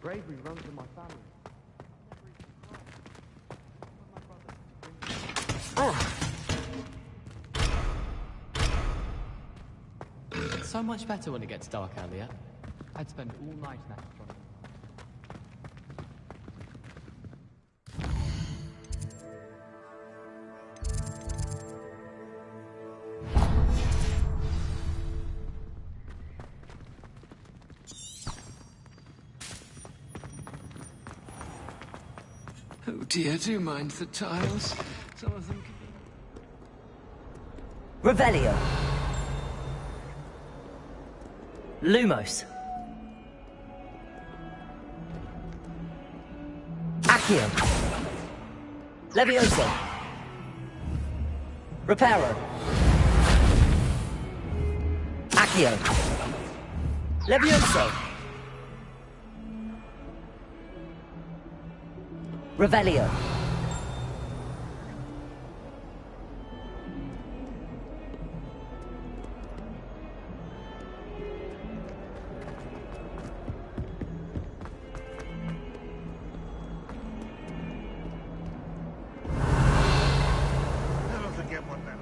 Bravery runs in my family. It's so much better when it gets dark earlier. I'd spend all night in astronomy. Oh dear, do you mind the tiles? Some of them can be... Revelio. Lumos. Accio. Levioso. Reparo. Accio. Levioso. Revelio. Never forget what that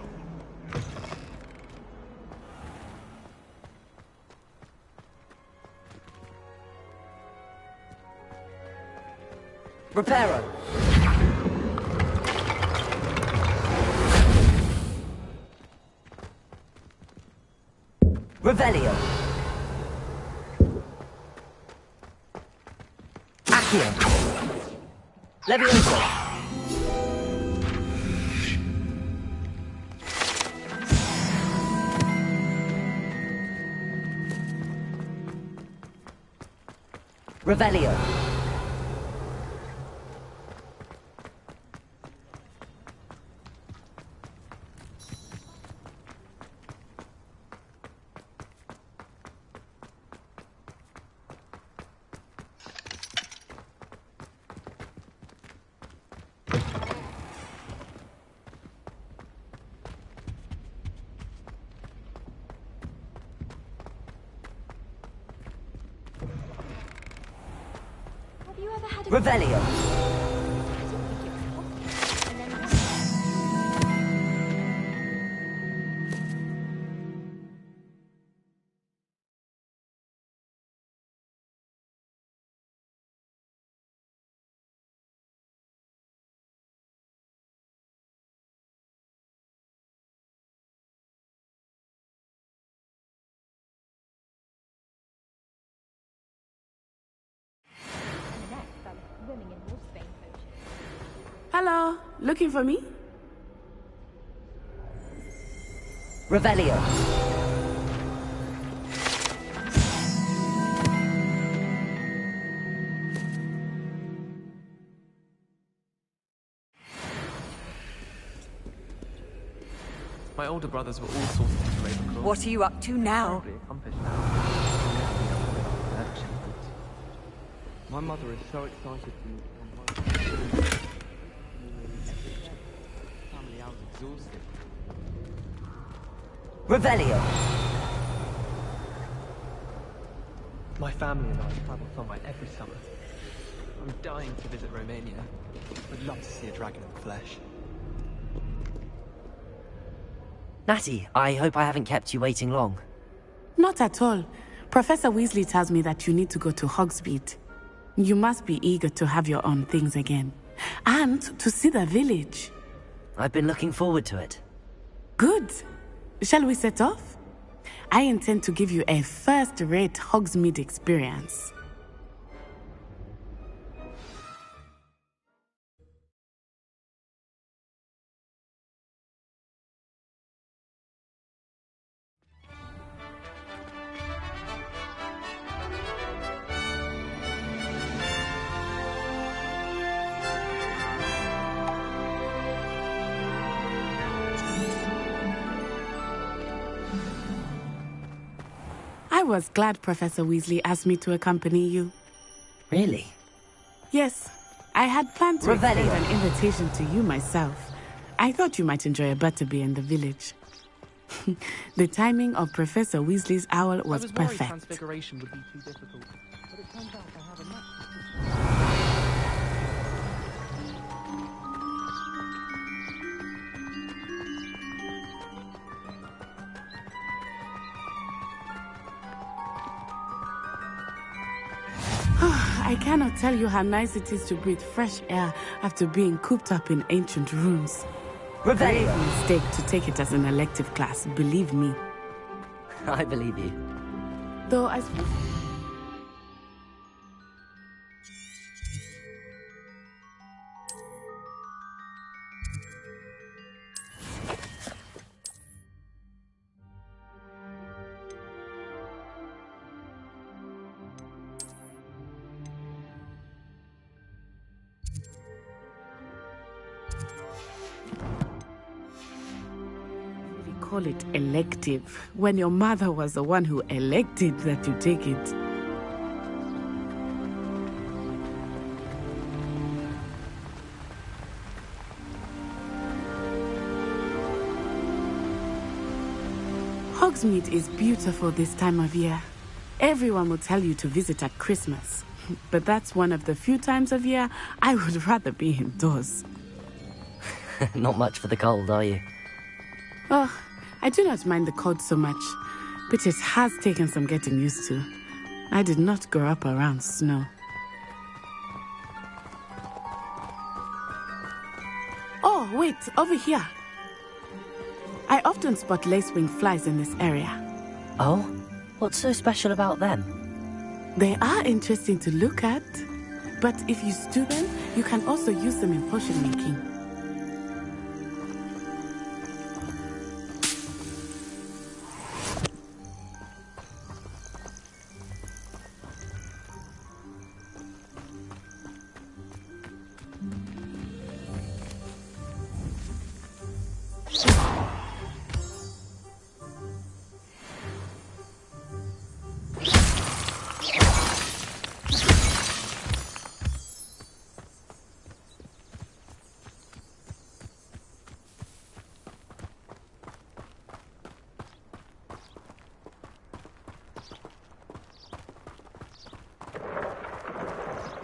Reparo. Revelio. Accio. Levioso. Revelio. Revelio. Hello, looking for me? Revelio. My older brothers were all sorted into Ravenclaw. What are you up to now? My mother is so excited for me to come home. Family out exhausted. Revelio. My family and I travel somewhere every summer. I'm dying to visit Romania. Would love to see a dragon in the flesh. Natty, I hope I haven't kept you waiting long. Not at all. Professor Weasley tells me that you need to go to Hogsmeade. You must be eager to have your own things again. And to see the village. I've been looking forward to it. Good. Shall we set off? I intend to give you a first-rate Hogsmeade experience. I was glad Professor Weasley asked me to accompany you. Really? Yes. I had planned to Revelio. extend an invitation to you myself. I thought you might enjoy a butterbeer in the village. The timing of Professor Weasley's owl was worried perfect. Transfiguration would be too difficult, but it turns out I have a knack. I cannot tell you how nice it is to breathe fresh air after being cooped up in ancient rooms. Grave mistake to take it as an elective class, believe me. I believe you. Though I suppose... call it elective when your mother was the one who elected that you take it. Hogsmeade is beautiful this time of year. Everyone will tell you to visit at Christmas, but that's one of the few times of year I would rather be indoors. Not much for the cold, are you? Oh, I do not mind the cold so much, but it has taken some getting used to. I did not grow up around snow. Oh, wait, over here. I often spot lacewing flies in this area. Oh? What's so special about them? They are interesting to look at, but if you stew them, you can also use them in potion making.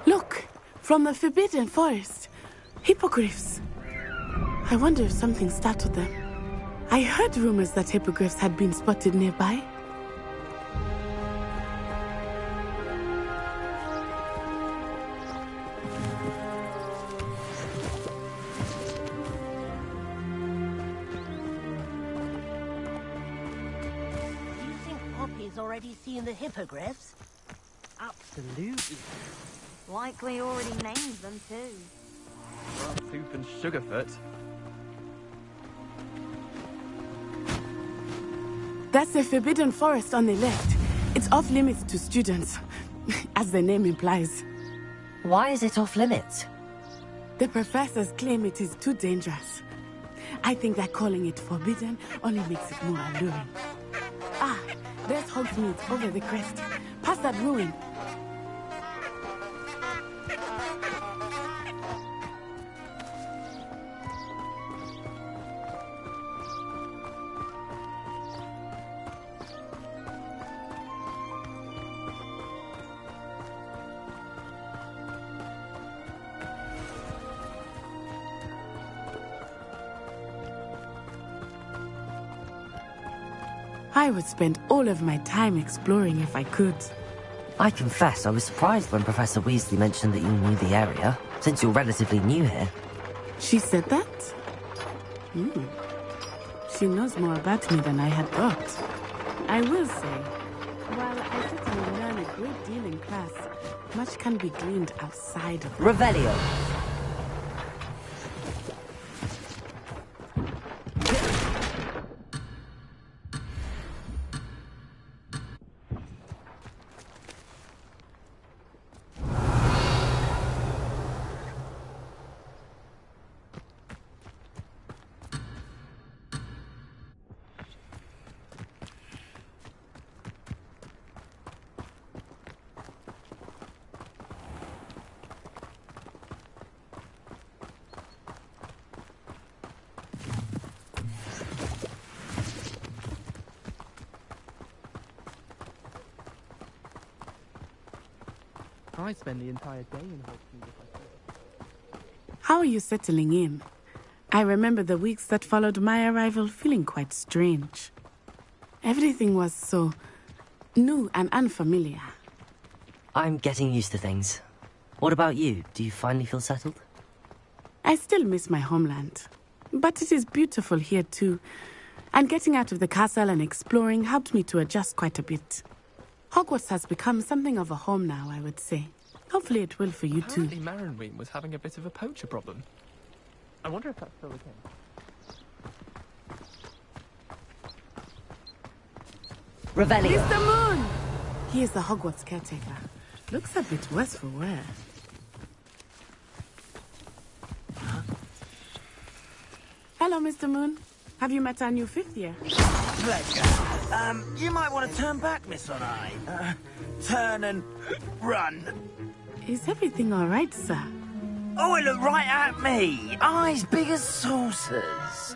Look, from the Forbidden Forest. Hippogriffs. I wonder if something startled them. I heard rumors that hippogriffs had been spotted nearby. Do you think Poppy's already seen the hippogriffs? Absolutely. Likely already named them too. Well, Soup and Sugarfoot. That's the Forbidden Forest on the left. It's off limits to students, as the name implies. Why is it off limits? The professors claim it is too dangerous. I think that calling it forbidden only makes it more alluring. Ah, there's Hogsmeade over the crest. Past that ruin. I would spend all of my time exploring if I could. I confess I was surprised when Professor Weasley mentioned that you knew the area, since you're relatively new here. She said that? She knows more about me than I had thought. I will say, while I certainly learn a great deal in class, much can be gleaned outside of Revelio. I spend the entire day in Hogsmeade if I could. How are you settling in? I remember the weeks that followed my arrival feeling quite strange. Everything was so new and unfamiliar. I'm getting used to things. What about you? Do you finally feel settled? I still miss my homeland, but it is beautiful here too. And getting out of the castle and exploring helped me to adjust quite a bit. Hogwarts has become something of a home now, I would say. Hopefully it will for you too. Apparently Marronween was having a bit of a poacher problem. I wonder if that's still the case. Revelio. Mr. Moon! He is the Hogwarts caretaker. Looks a bit worse for wear. Hello, Mr. Moon. Have you met our new fifth year? Pleasure. You might want to turn back, Miss Onai. Turn and run. Is everything all right, sir? Oh, it looked right at me. Eyes big as saucers.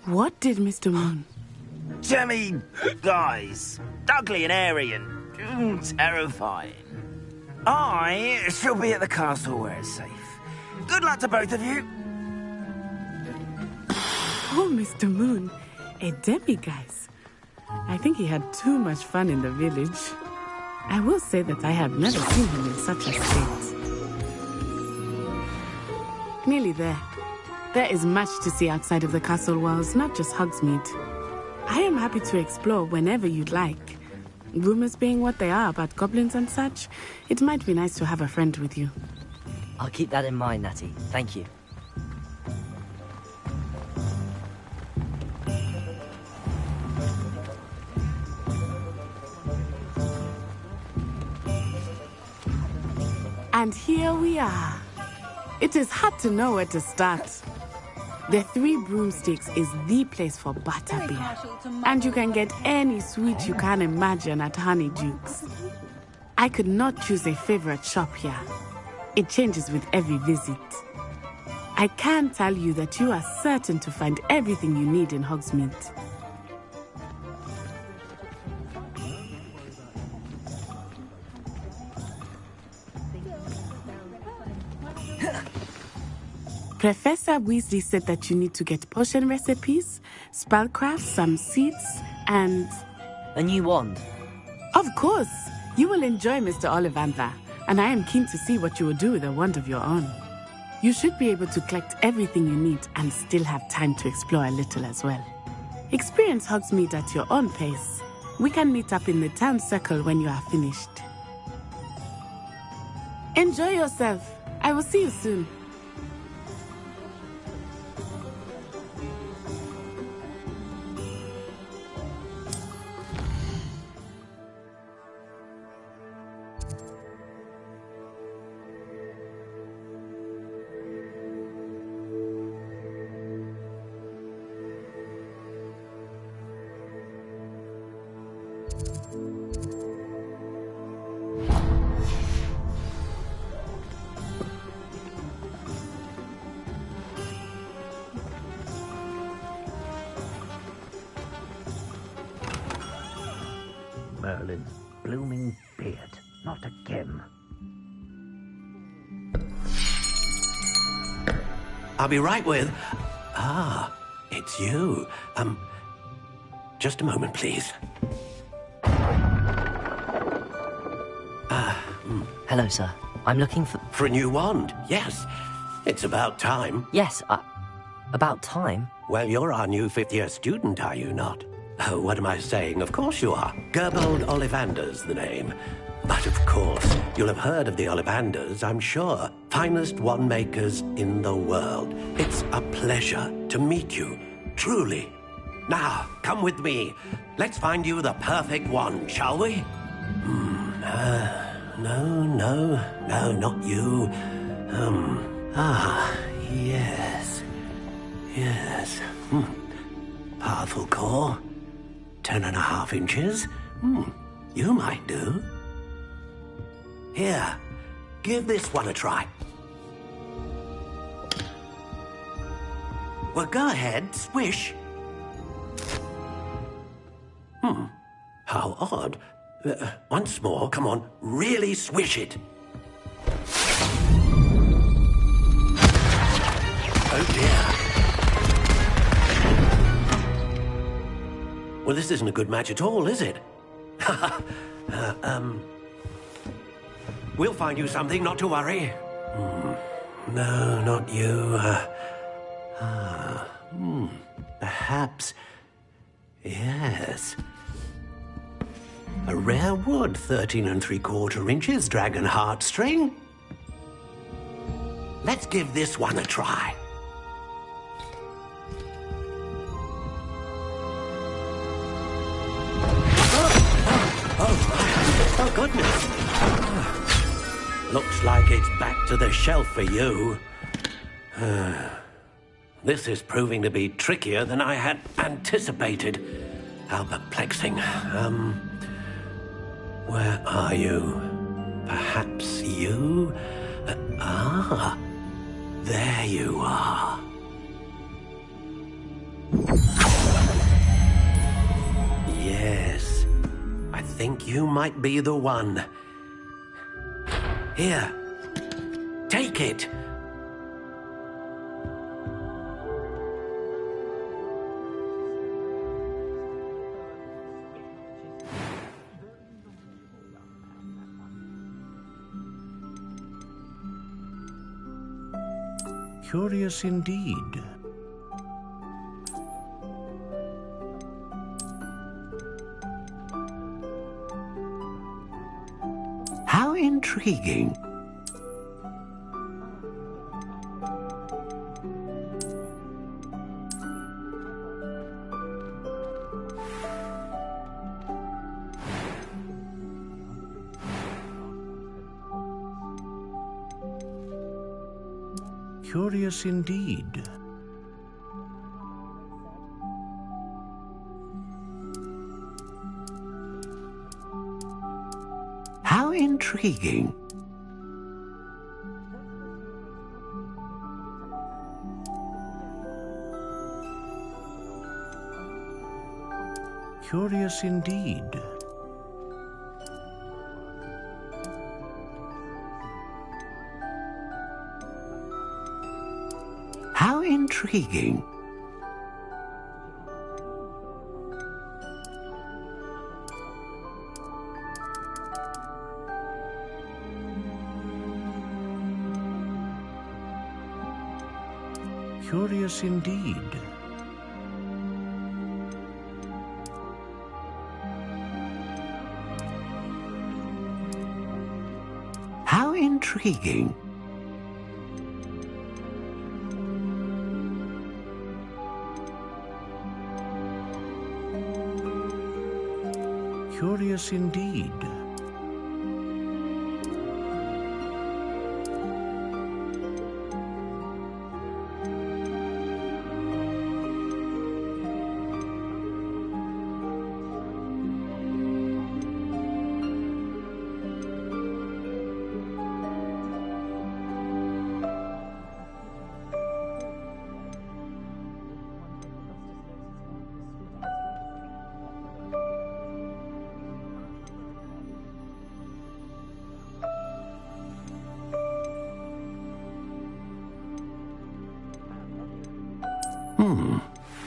What did Mr. Moon? Jemmy guys. Ugly and airy and terrifying. I shall be at the castle where it's safe. Good luck to both of you. Oh, Mr. Moon, a demiguise. I think he had too much fun in the village. I will say that I have never seen him in such a state. Nearly there. There is much to see outside of the castle walls, not just Hogsmeade. I am happy to explore whenever you'd like. Rumors being what they are about goblins and such, it might be nice to have a friend with you. I'll keep that in mind, Natty. Thank you. And here we are. It is hard to know where to start. The Three Broomsticks is the place for butterbeer, and you can get any sweet you can imagine at Honeydukes. I could not choose a favorite shop here. It changes with every visit. I can tell you that you are certain to find everything you need in Hogsmeade. Professor Weasley said that you need to get potion recipes, spellcraft, some seeds, and... A new wand? Of course! You will enjoy Mr. Ollivander, and I am keen to see what you will do with a wand of your own. You should be able to collect everything you need and still have time to explore a little as well. Experience Hogsmeade at your own pace. We can meet up in the town circle when you are finished. Enjoy yourself. I will see you soon. Merlin's blooming beard. Not again. I'll be right with... Ah, it's you. Just a moment, please. Hello, sir. I'm looking for... For a new wand, yes. It's about time. Yes, about time? Well, you're our new fifth-year student, are you not? Oh, what am I saying? Of course you are. Gerbold Ollivander's the name. But of course, you'll have heard of the Ollivanders, I'm sure. Finest wand makers in the world. It's a pleasure to meet you, truly. Now, come with me. Let's find you the perfect wand, shall we? No, not you. Yes. Powerful core. 10.5 inches. You might do. Here, give this one a try. Well, go ahead, swish. How odd. Once more, come on, really swish it. Oh dear. Well, this isn't a good match at all, is it? We'll find you something, not to worry. No, not you. Perhaps... Yes. A rare wood, 13 3/4 inches, dragon heartstring. Let's give this one a try. Oh, goodness. Looks like it's back to the shelf for you. This is proving to be trickier than I had anticipated. How perplexing. Where are you? Perhaps you? There you are. Yes. I think you might be the one. Here. Take it. Curious indeed. How intriguing. Curious indeed. How intriguing. Curious indeed. How intriguing. Curious indeed. How intriguing. Curious indeed.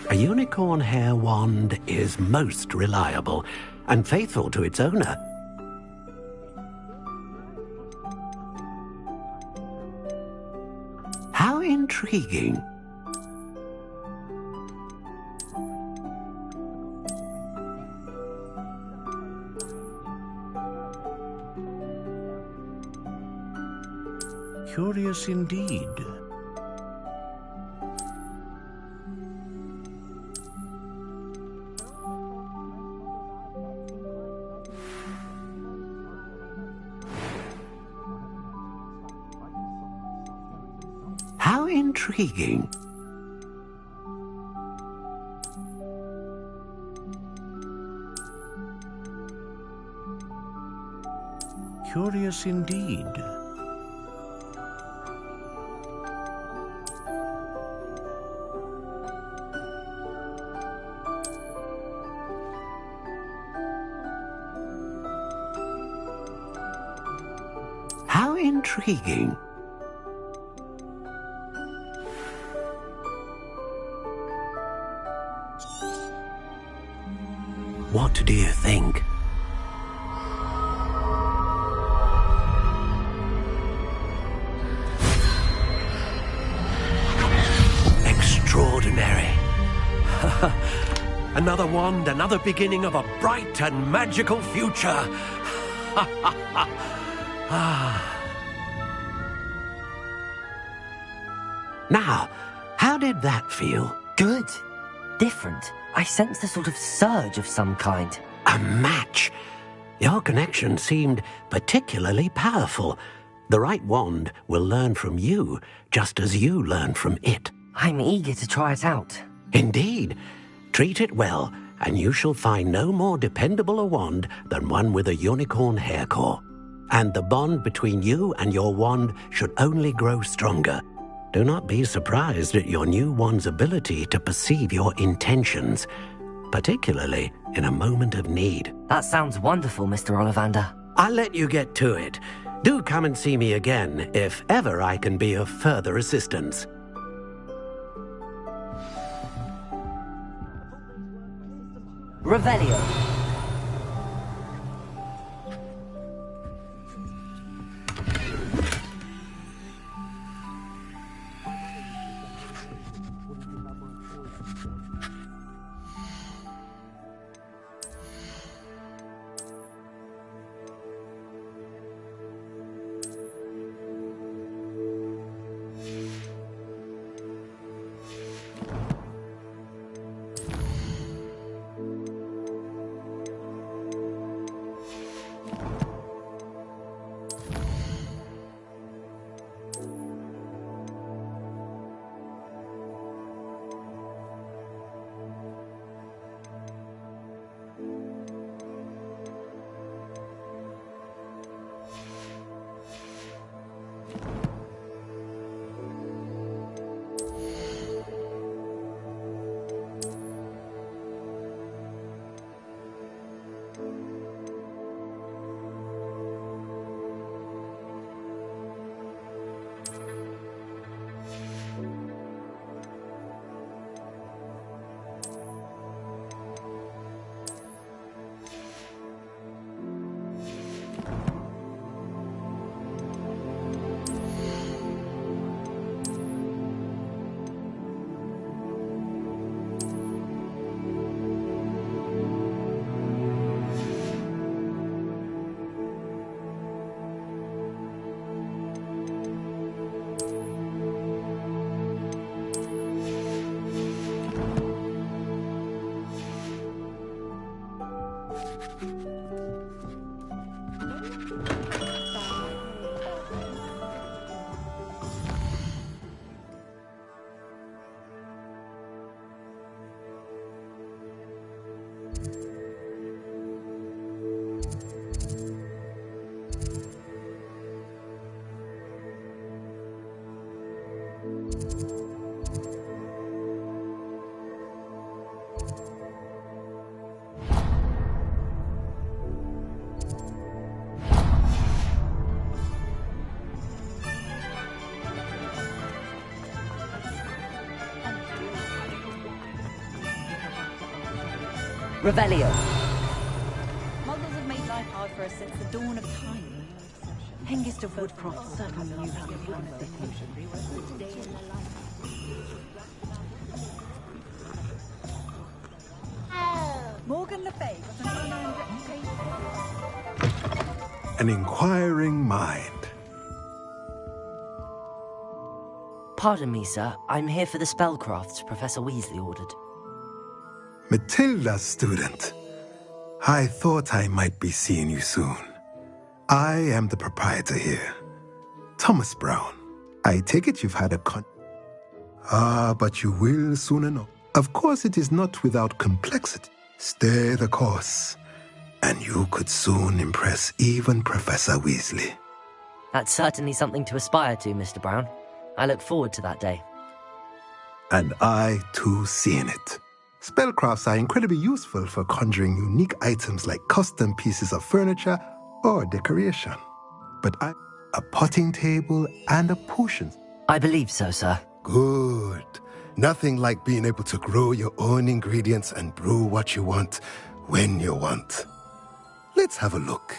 A unicorn hair wand is most reliable and faithful to its owner. How intriguing. Curious indeed. How intriguing. Curious indeed. How intriguing. What do you think? Extraordinary. Another wand, another beginning of a bright and magical future. Now, how did that feel? Good. Different. I sensed a sort of surge of some kind. A match. Your connection seemed particularly powerful. The right wand will learn from you, just as you learn from it. I'm eager to try it out. Indeed. Treat it well, and you shall find no more dependable a wand than one with a unicorn hair core. And the bond between you and your wand should only grow stronger. Do not be surprised at your new wand's ability to perceive your intentions, particularly in a moment of need. That sounds wonderful, Mr. Ollivander. I'll let you get to it. Do come and see me again if ever I can be of further assistance. Revelio. Revelio. Muggles have made life hard for us since the dawn of time. Hengist of Woodcroft certainly knew how to plan a potion. Morgan Le Fay got an unearned reputation. An inquiring mind. Pardon me, sir. I'm here for the spellcrafts Professor Weasley ordered. Matilda's student. I thought I might be seeing you soon. I am the proprietor here, Thomas Brown. I take it you've had a but you will soon enough. Of course, it is not without complexity. Stay the course, and you could soon impress even Professor Weasley. That's certainly something to aspire to, Mr. Brown. I look forward to that day. And I, too, seeing it. Spellcrafts are incredibly useful for conjuring unique items like custom pieces of furniture or decoration. But a potting table and a potion. I believe so, sir. Good. Nothing like being able to grow your own ingredients and brew what you want when you want. Let's have a look.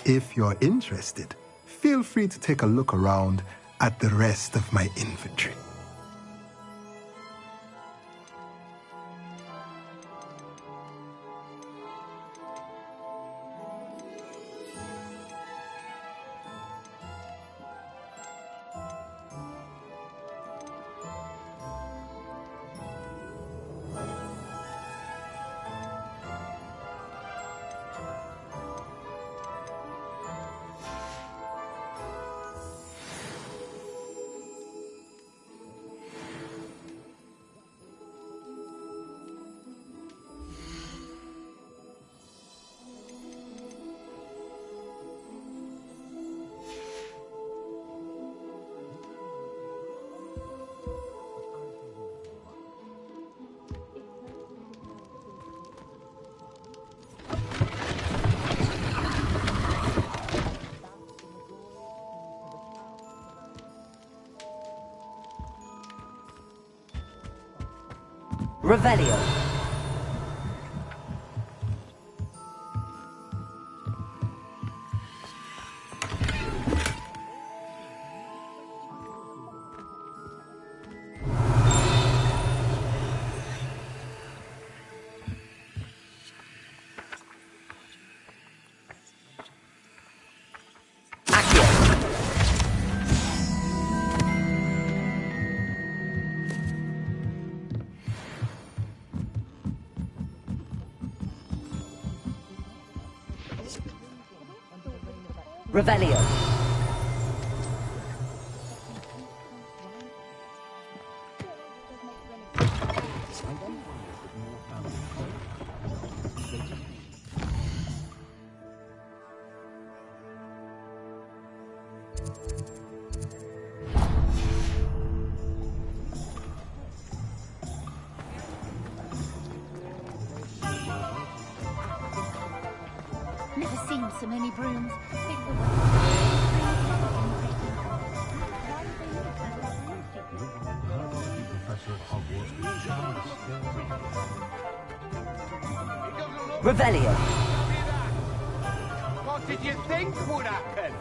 If you're interested, feel free to take a look around at the rest of my inventory. Revelio. Revelio. Never seen so many brooms. Revelio. What did you think would happen?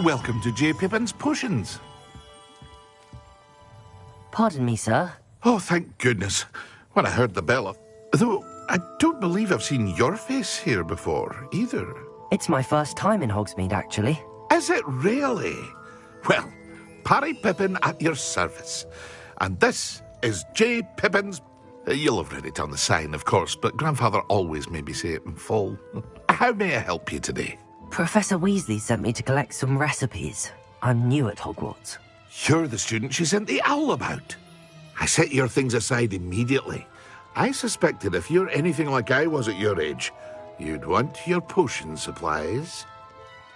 Welcome to J. Pippin's Potions. Pardon me, sir. Oh, thank goodness. When I heard the bell, though I don't believe I've seen your face here before, either. It's my first time in Hogsmeade, actually. Is it really? Well, Parry Pippin at your service. And this is J. Pippin's... You'll have read it on the sign, of course, but Grandfather always made me say it in full. How may I help you today? Professor Weasley sent me to collect some recipes. I'm new at Hogwarts. You're the student she sent the owl about. I set your things aside immediately. I suspected if you're anything like I was at your age, you'd want your potion supplies.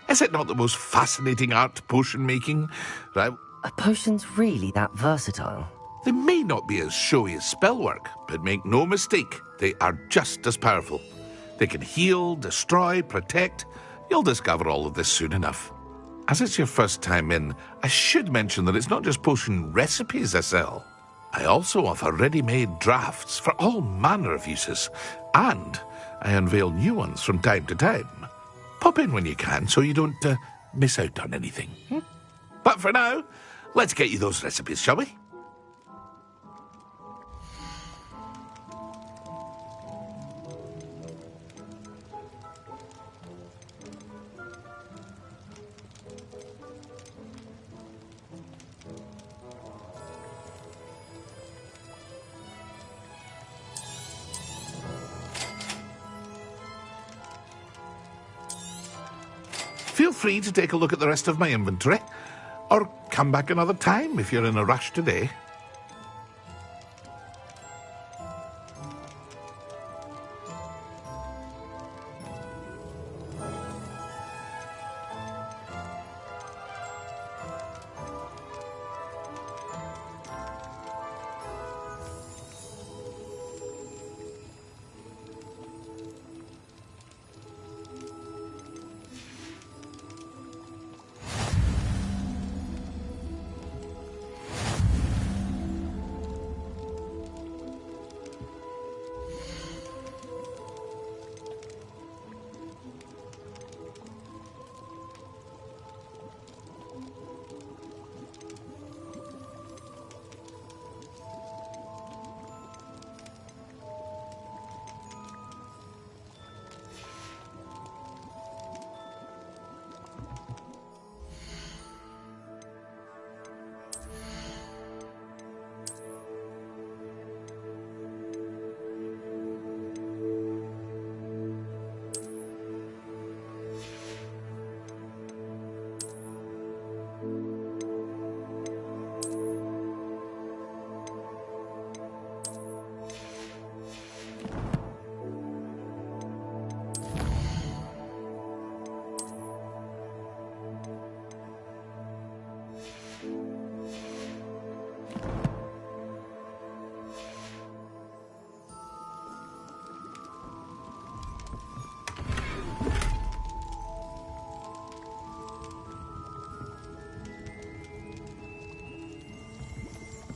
Is it not the most fascinating art, potion making? Right? Are potions really that versatile? They may not be as showy as spellwork, but make no mistake, they are just as powerful. They can heal, destroy, protect. You'll discover all of this soon enough. As it's your first time in, I should mention that it's not just potion recipes I sell. I also offer ready-made drafts for all manner of uses, and I unveil new ones from time to time. Pop in when you can so you don't miss out on anything. But for now, let's get you those recipes, shall we? Feel free to take a look at the rest of my inventory, or come back another time if you're in a rush today.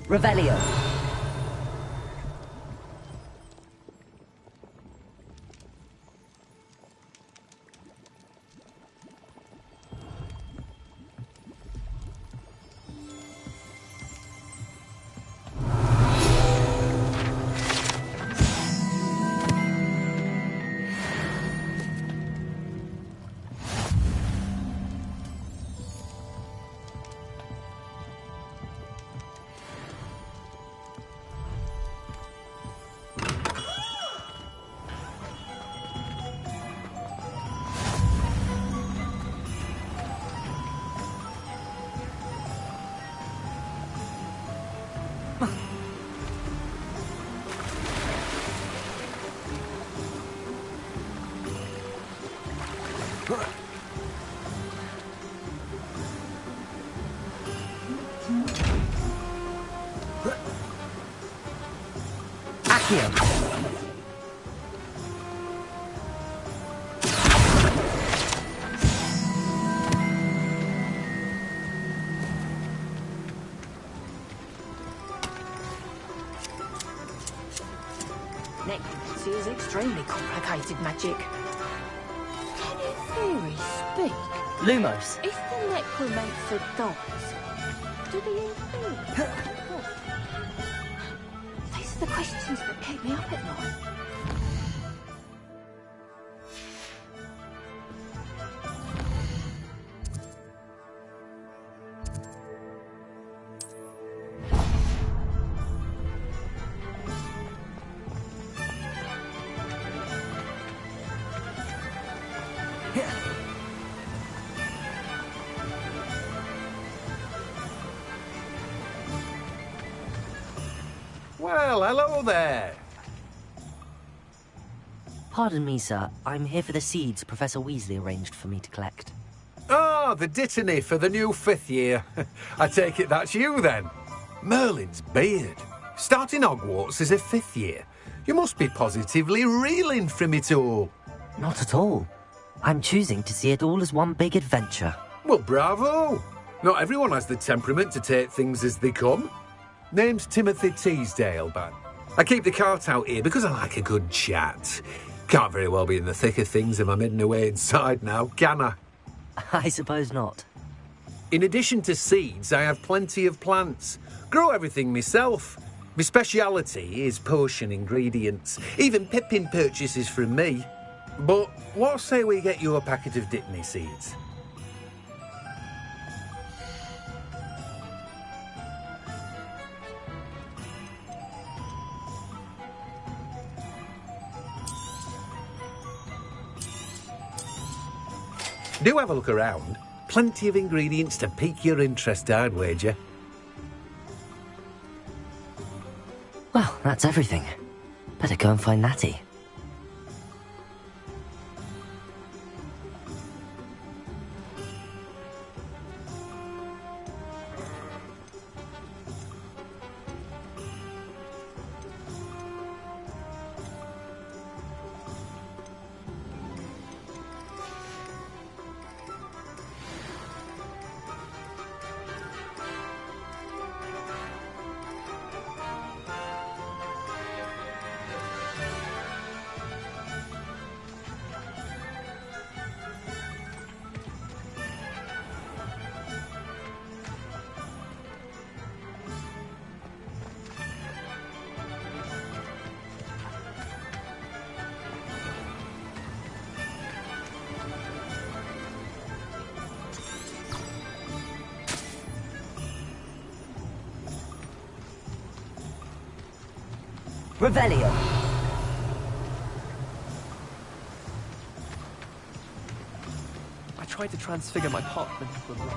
Revelio. Necromancy is extremely complicated magic. Can in theory speak? Lumos. If the necromancer dies, do the inferior? These are the questions that keep me up at night. hello there. Pardon me, sir. I'm here for the seeds Professor Weasley arranged for me to collect. Ah, the dittany for the new 5th year. I take it that's you, then. Merlin's beard. Starting Hogwarts as a 5th year. You must be positively reeling from it all. Not at all. I'm choosing to see it all as one big adventure. Well, bravo. Not everyone has the temperament to take things as they come. Name's Timothy Teasdale, but I keep the cart out here because I like a good chat. Can't very well be in the thick of things if I'm hidden away inside now, can I? I suppose not. In addition to seeds, I have plenty of plants. Grow everything myself. My speciality is potion ingredients. Even Pippin purchases from me. But what say we get you a packet of dittany seeds? Do have a look around. Plenty of ingredients to pique your interest, I'd wager. Well, that's everything. Better go and find Natty. Revelio. I tried to transfigure my partner into a blood.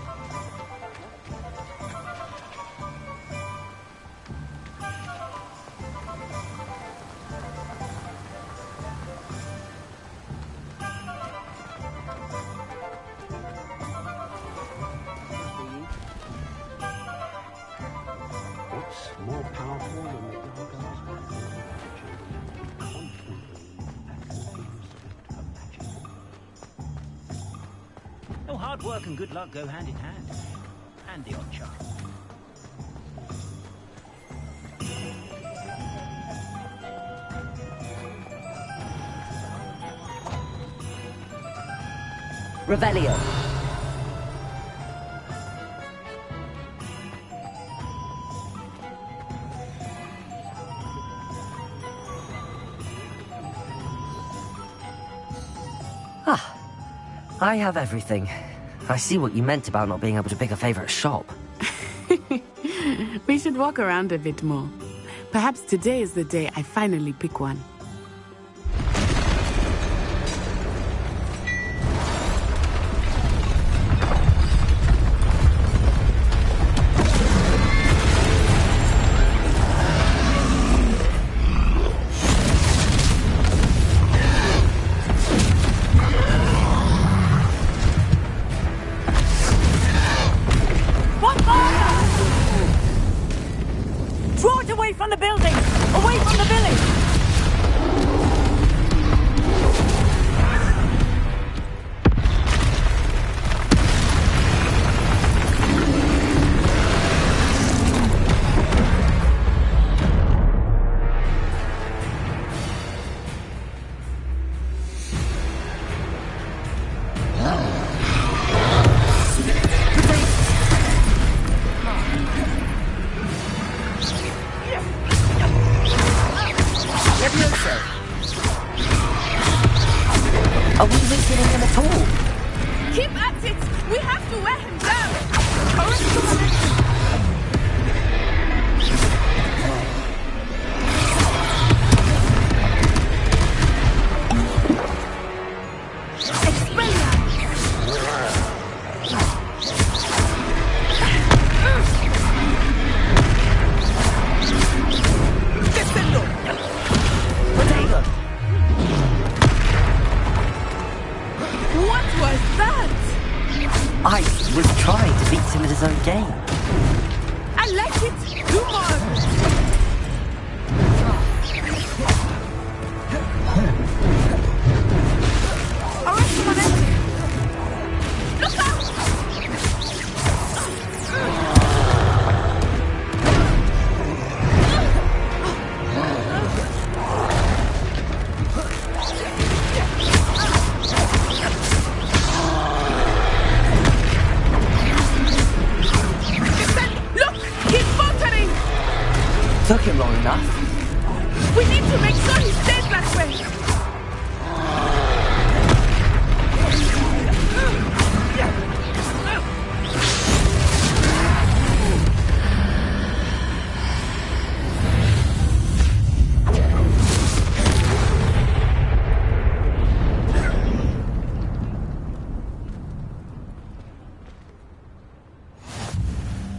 What's more powerful than the No, hard work and good luck go hand in hand. And the odd charm. Revelio. Ah, I have everything. I see what you meant about not being able to pick a favorite shop. We should walk around a bit more. Perhaps today is the day I finally pick one. Draw it away from the building! Away from the village! Are we weakening him at all? Keep at it! We have to wear him down! Current momentum! Listen! I was trying to beat him at his own game. I like it. Do more. All right, come on, Nancy. Look out! Took him long enough. We need to make sure he stays that way.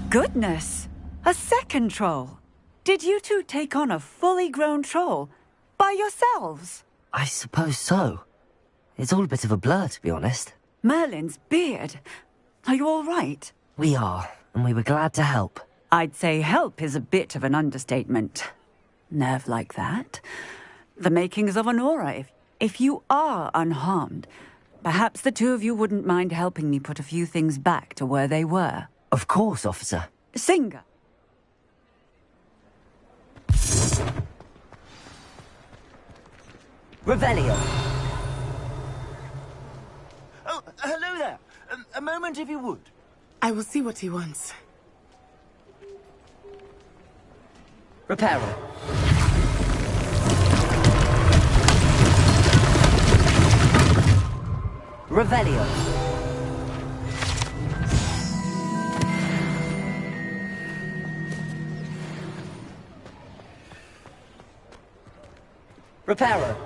Goodness! A second troll. Did you two take on a fully grown troll by yourselves? I suppose so. It's all a bit of a blur, to be honest. Merlin's beard. Are you all right? We are, and we were glad to help. I'd say help is a bit of an understatement. Nerve like that. The makings of an aura. If you are unharmed, perhaps the two of you wouldn't mind helping me put a few things back to where they were. Of course, officer. Singer. Revelio. Oh, hello there. A moment if you would. I will see what he wants. Reparo. Revelio. Reparo.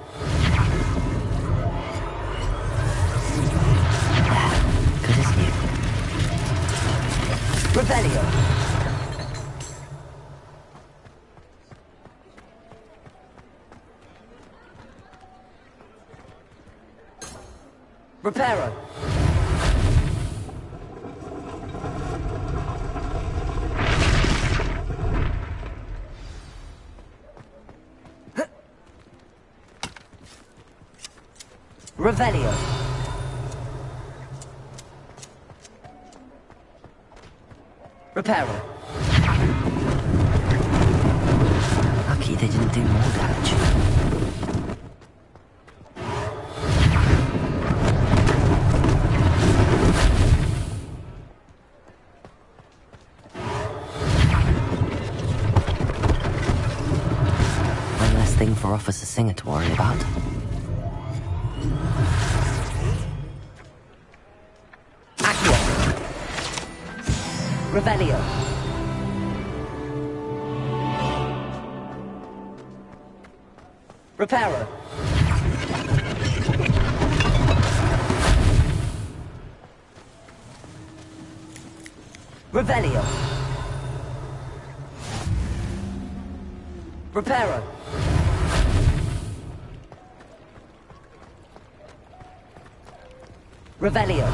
Good as new. Revelio. Reparo. Revelio. Reparo. Lucky they didn't do more damage. One less thing for Officer Singer to worry about. Revelio. Reparo. Revelio. Reparo. Revelio.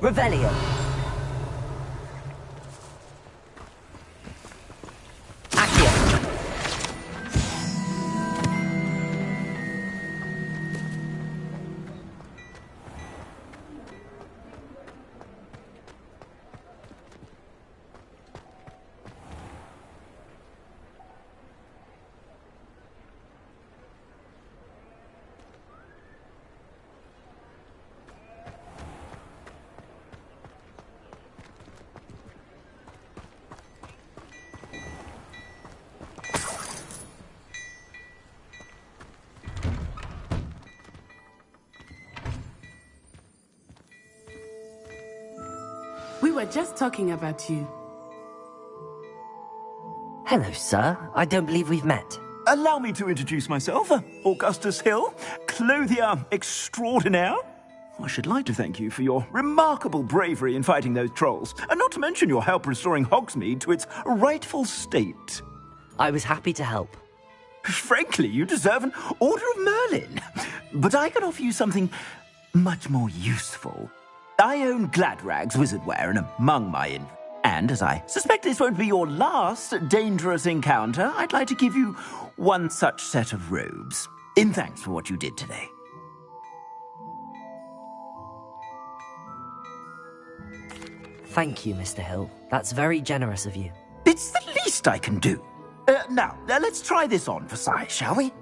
Revelio. Accio. We were just talking about you. Hello, sir. I don't believe we've met. Allow me to introduce myself, Augustus Hill, clothier extraordinaire. I should like to thank you for your remarkable bravery in fighting those trolls, and not to mention your help restoring Hogsmeade to its rightful state. I was happy to help. Frankly, you deserve an Order of Merlin. But I can offer you something much more useful. I own Gladrag's wizardwear, and among my and as I suspect this won't be your last dangerous encounter, I'd like to give you one such set of robes, in thanks for what you did today. Thank you, Mr. Hill. That's very generous of you. It's the least I can do. Now, let's try this on for size, shall we?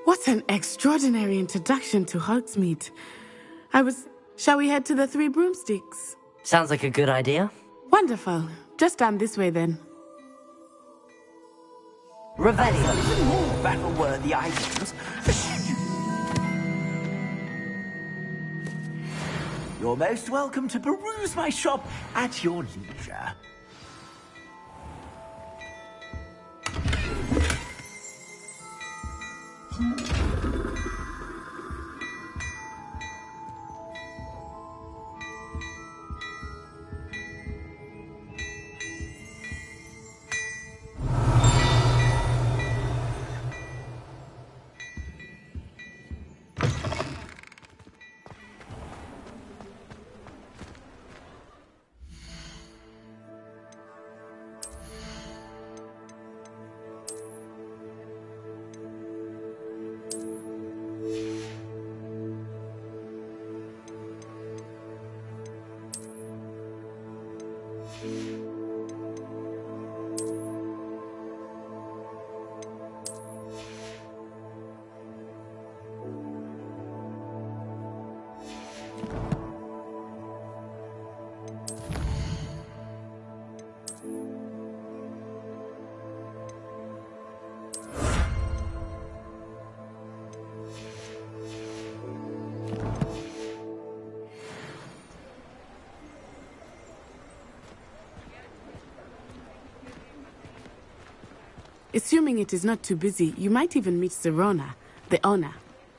What an extraordinary introduction to Hogsmeade. Shall we head to the Three Broomsticks? Sounds like a good idea. Wonderful. Just down this way then. Revelio. Some more battle-worthy items. You're most welcome to peruse my shop at your leisure. Assuming it is not too busy, you might even meet Serona, the owner.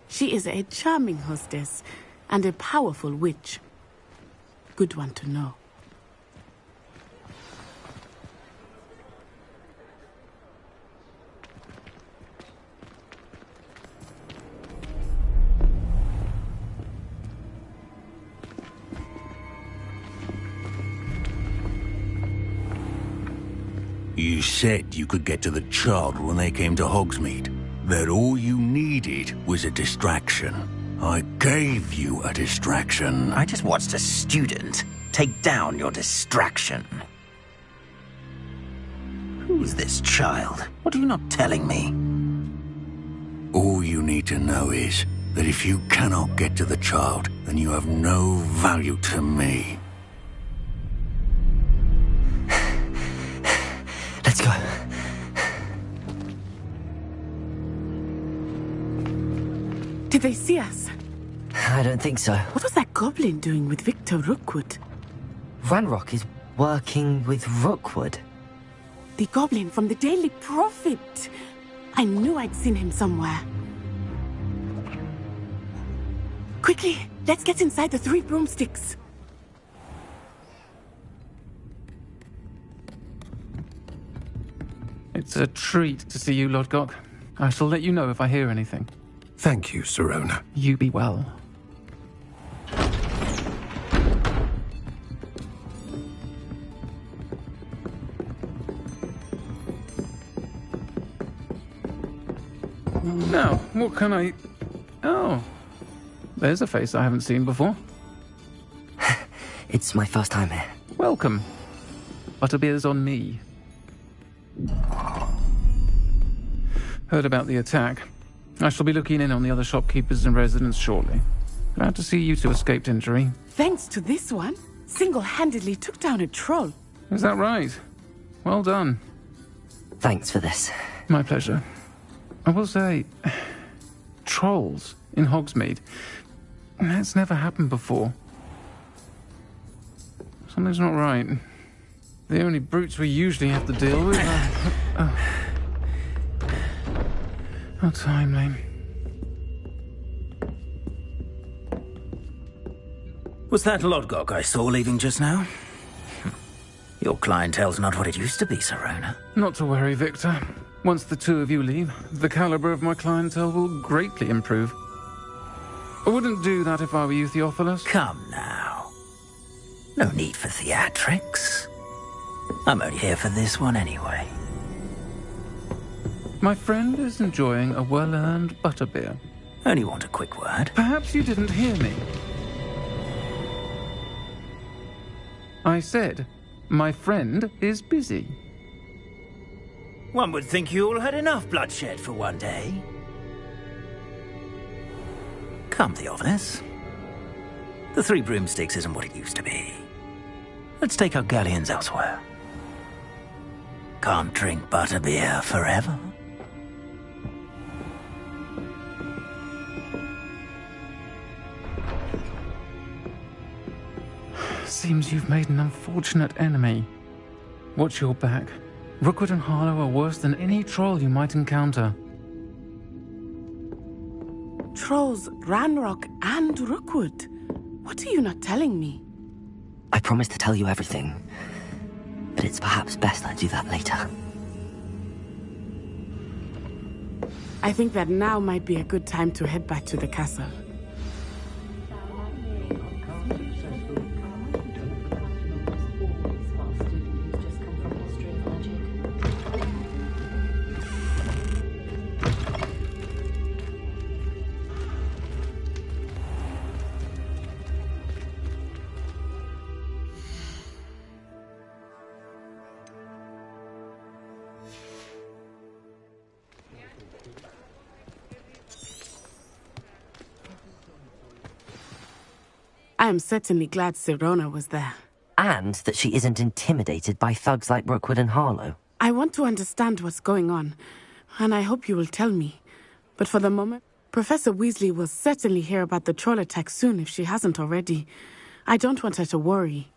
She is a charming hostess and a powerful witch. Good one to know. You said you could get to the child when they came to Hogsmeade. That all you needed was a distraction. I gave you a distraction. I just watched a student take down your distraction. Who's this child? What are you not telling me? All you need to know is that if you cannot get to the child, then you have no value to me. Let's go. Did they see us? I don't think so. What was that goblin doing with Victor Rookwood? Ranrock is working with Rookwood. The goblin from the Daily Prophet. I knew I'd seen him somewhere. Quickly, let's get inside the 3 broomsticks. It's a treat to see you, Lodgok. I shall let you know if I hear anything. Thank you, Sirona. You be well. Now, what can I... Oh, there's a face I haven't seen before. It's my first time here. Welcome. Butterbeer's on me. Heard about the attack. I shall be looking in on the other shopkeepers and residents shortly. Glad to see you two escaped injury. Thanks to this one, single-handedly took down a troll. Is that right? Well done. Thanks for this. My pleasure. I will say, trolls in Hogsmeade. That's never happened before. Something's not right. The only brutes we usually have to deal with are... How timely. Was that Lodgok I saw leaving just now? Your clientele's not what it used to be, Sirona. Not to worry, Victor. Once the 2 of you leave, the caliber of my clientele will greatly improve. I wouldn't do that if I were you, Theophilus. Come now. No need for theatrics. I'm only here for this one anyway. My friend is enjoying a well-earned butterbeer. Only want a quick word. Perhaps you didn't hear me. I said, my friend is busy. One would think you all had enough bloodshed for one day. Come, Theophilus. The 3 broomsticks isn't what it used to be. Let's take our galleons elsewhere. Can't drink butterbeer forever. Seems you've made an unfortunate enemy. Watch your back. Rookwood and Harlow are worse than any troll you might encounter. Trolls, Ranrock, and Rookwood. What are you not telling me? I promised to tell you everything, but it's perhaps best I do that later. I think that now might be a good time to head back to the castle. I am certainly glad Sirona was there. And that she isn't intimidated by thugs like Rookwood and Harlow. I want to understand what's going on, and I hope you will tell me. But for the moment, Professor Weasley will certainly hear about the troll attack soon if she hasn't already. I don't want her to worry.